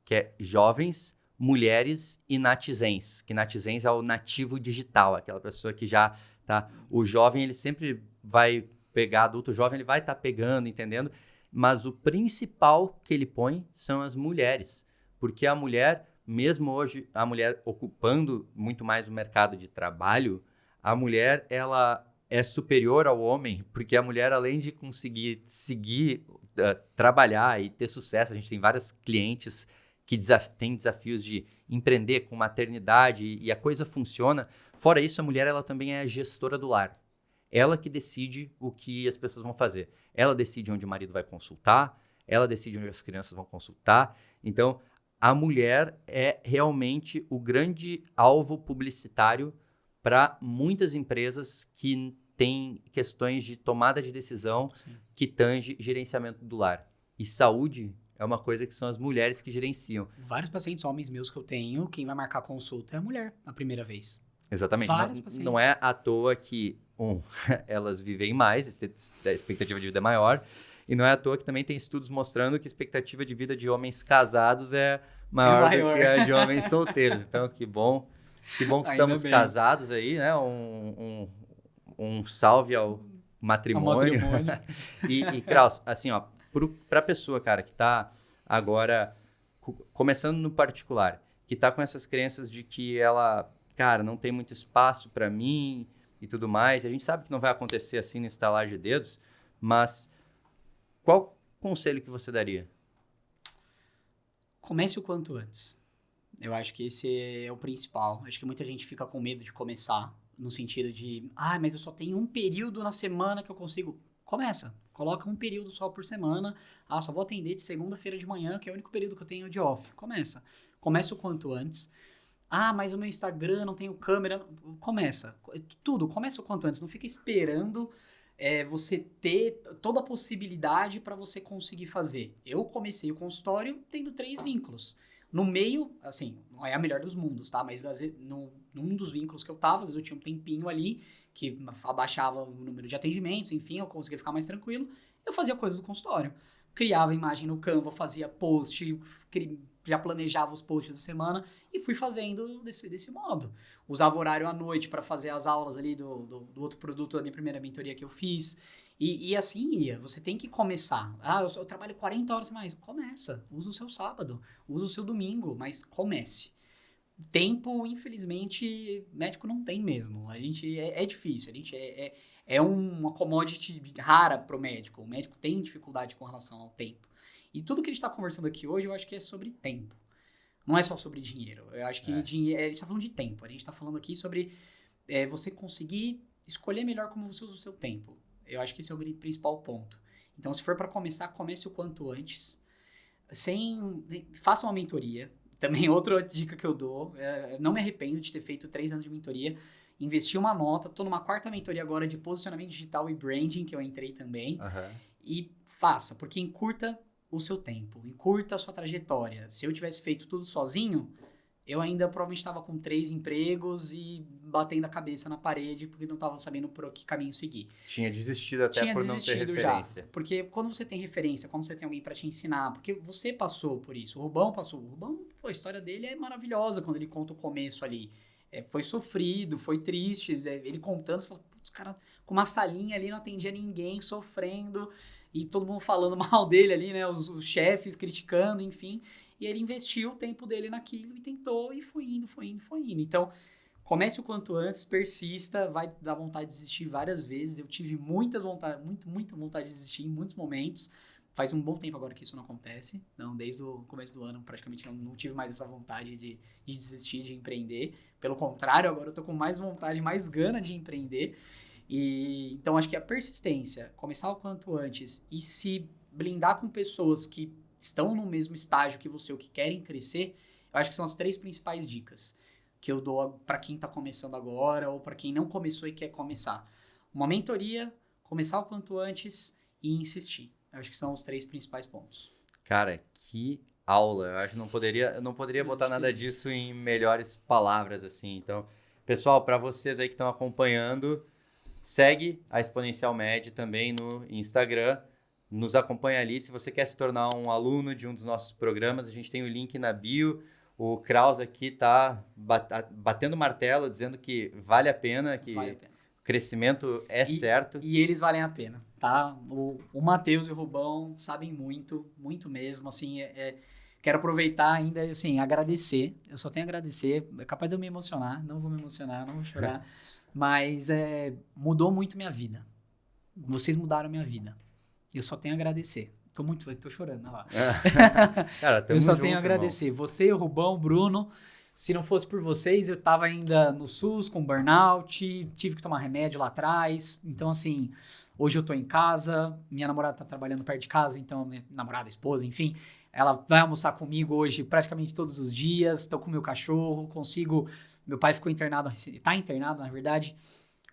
que é Jovens, Mulheres e Natizens, que Natizens é o nativo digital, aquela pessoa que já tá... O jovem, ele sempre vai pegar, adulto jovem, ele vai estar pegando, entendendo? Mas o principal que ele põe são as mulheres, porque a mulher, mesmo hoje, a mulher ocupando muito mais o mercado de trabalho, a mulher, ela é superior ao homem, porque a mulher, além de conseguir seguir, trabalhar e ter sucesso, a gente tem vários clientes que têm desafios de empreender com maternidade e a coisa funciona. Fora isso, a mulher ela também é a gestora do lar. Ela que decide o que as pessoas vão fazer. Ela decide onde o marido vai consultar, ela decide onde as crianças vão consultar. Então, a mulher é realmente o grande alvo publicitário para muitas empresas que têm questões de tomada de decisão que tange gerenciamento do lar. E saúde é uma coisa que são as mulheres que gerenciam. Vários pacientes homens meus que eu tenho, quem vai marcar consulta é a mulher, a primeira vez. Exatamente. Não é à toa que, elas vivem mais, a expectativa de vida é maior, e não é à toa que também tem estudos mostrando que a expectativa de vida de homens casados é maior do que a de homens solteiros. Então, que bom que estamos casados aí, né? Um salve ao matrimônio. E Kraus, assim, ó, para a pessoa, cara, que está agora começando no particular, que está com essas crenças de que ela, cara, não tem muito espaço para mim e tudo mais, a gente sabe que não vai acontecer assim no estalar de dedos, mas qual conselho que você daria? Comece o quanto antes. Eu acho que esse é o principal. Acho que muita gente fica com medo de começar, no sentido de, mas eu só tenho um período na semana que eu consigo. Começa. Coloca um período só por semana. Só vou atender de segunda-feira de manhã, que é o único período que eu tenho de off. Começa. Começa o quanto antes. Mas o meu Instagram não tenho câmera. Começa. Tudo. Começa o quanto antes. Não fica esperando você ter toda a possibilidade para você conseguir fazer. Eu comecei o consultório tendo 3 vínculos. No meio, assim, não é a melhor dos mundos, tá? Mas num dos vínculos que eu tava, às vezes eu tinha um tempinho ali que abaixava o número de atendimentos, enfim, eu conseguia ficar mais tranquilo. Eu fazia coisas do consultório. Criava imagem no Canva, fazia post, já planejava os posts da semana e fui fazendo desse modo. Usava horário à noite para fazer as aulas ali do outro produto da minha primeira mentoria que eu fiz. E assim ia, você tem que começar. Eu trabalho 40 horas a mais. Começa, usa o seu sábado, usa o seu domingo, mas comece. Tempo, infelizmente, médico não tem mesmo. A gente é difícil, a gente é uma commodity rara pro médico. O médico tem dificuldade com relação ao tempo. E tudo que a gente está conversando aqui hoje, eu acho que é sobre tempo. Não é só sobre dinheiro. Eu acho que dinheiro, a gente está falando de tempo. A gente está falando aqui sobre você conseguir escolher melhor como você usa o seu tempo. Eu acho que esse é o principal ponto. Então, se for para começar, comece o quanto antes. Faça uma mentoria. Também outra dica que eu dou, não me arrependo de ter feito 3 anos de mentoria, investi uma nota, tô numa 4ª mentoria agora de posicionamento digital e branding, que eu entrei também, e faça, porque encurta o seu tempo, encurta a sua trajetória. Se eu tivesse feito tudo sozinho, eu ainda provavelmente estava com 3 empregos e batendo a cabeça na parede porque não estava sabendo por que caminho seguir. Tinha desistido até por não ter referência. Já, porque quando você tem referência, quando você tem alguém para te ensinar, porque você passou por isso, o Rubão passou. O Rubão, a história dele é maravilhosa quando ele conta o começo ali. Foi sofrido, foi triste, ele contando, você fala, putz, cara, com uma salinha ali, não atendia ninguém, sofrendo, e todo mundo falando mal dele ali, né, os chefes criticando, enfim, e ele investiu o tempo dele naquilo e tentou, e foi indo. Então, comece o quanto antes, persista, vai dar vontade de desistir várias vezes, eu tive muita vontade de desistir em muitos momentos. Faz um bom tempo agora que isso não acontece. Não, desde o começo do ano, praticamente não tive mais essa vontade de desistir, de empreender. Pelo contrário, agora eu tô com mais vontade, mais gana de empreender. Então, acho que a persistência, começar o quanto antes e se blindar com pessoas que estão no mesmo estágio que você ou que querem crescer, eu acho que são as 3 principais dicas que eu dou para quem tá começando agora ou para quem não começou e quer começar. Uma mentoria, começar o quanto antes e insistir. Eu acho que são os 3 principais pontos. Cara, que aula. Eu acho que eu não poderia botar nada disso em melhores palavras, assim. Então, pessoal, para vocês aí que estão acompanhando, segue a Exponencial Med também no Instagram. Nos acompanha ali. Se você quer se tornar um aluno de um dos nossos programas, a gente tem o link na bio. O Kraus aqui tá batendo martelo, dizendo que vale a pena, que vale a pena. O crescimento é certo. E eles valem a pena, tá? O Matheus e o Rubão sabem muito mesmo, assim, quero aproveitar ainda, assim, agradecer, eu só tenho a agradecer, é capaz de eu me emocionar, não vou me emocionar, não vou chorar, mas mudou muito minha vida, vocês mudaram minha vida, eu só tenho a agradecer. Tô chorando, olha lá. Cara, eu só tenho a agradecer, irmão. Você, o Rubão, o Bruno. Se não fosse por vocês, eu tava ainda no SUS com burnout, tive que tomar remédio lá atrás. Então, assim, hoje eu tô em casa, minha namorada tá trabalhando perto de casa, então, minha namorada, esposa, enfim, ela vai almoçar comigo hoje praticamente todos os dias, tô com meu cachorro, meu pai ficou internado, tá internado, na verdade,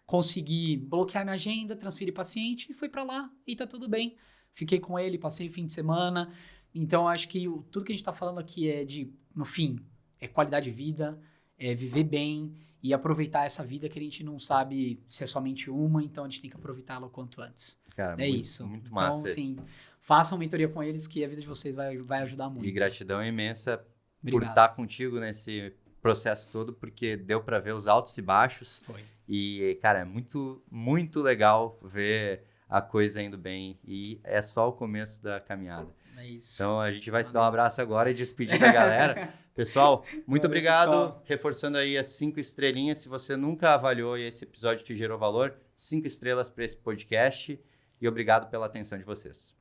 consegui bloquear minha agenda, transferir paciente e fui pra lá e tá tudo bem. Fiquei com ele, passei o fim de semana. Então, acho que tudo que a gente tá falando aqui no fim, é qualidade de vida, é viver bem e aproveitar essa vida que a gente não sabe se é somente uma, então a gente tem que aproveitá-la o quanto antes. Cara, isso. Muito massa. Então, assim, façam mentoria com eles que a vida de vocês vai ajudar muito. E gratidão imensa por estar contigo nesse processo todo, porque deu para ver os altos e baixos. Foi. E, cara, é muito, muito legal ver a coisa indo bem. E é só o começo da caminhada. É isso. Então, a gente vai se dar um abraço agora e despedir da galera. Pessoal, muito obrigado. Pessoal. Reforçando aí as 5 estrelinhas. Se você nunca avaliou e esse episódio te gerou valor, 5 estrelas para esse podcast. E obrigado pela atenção de vocês.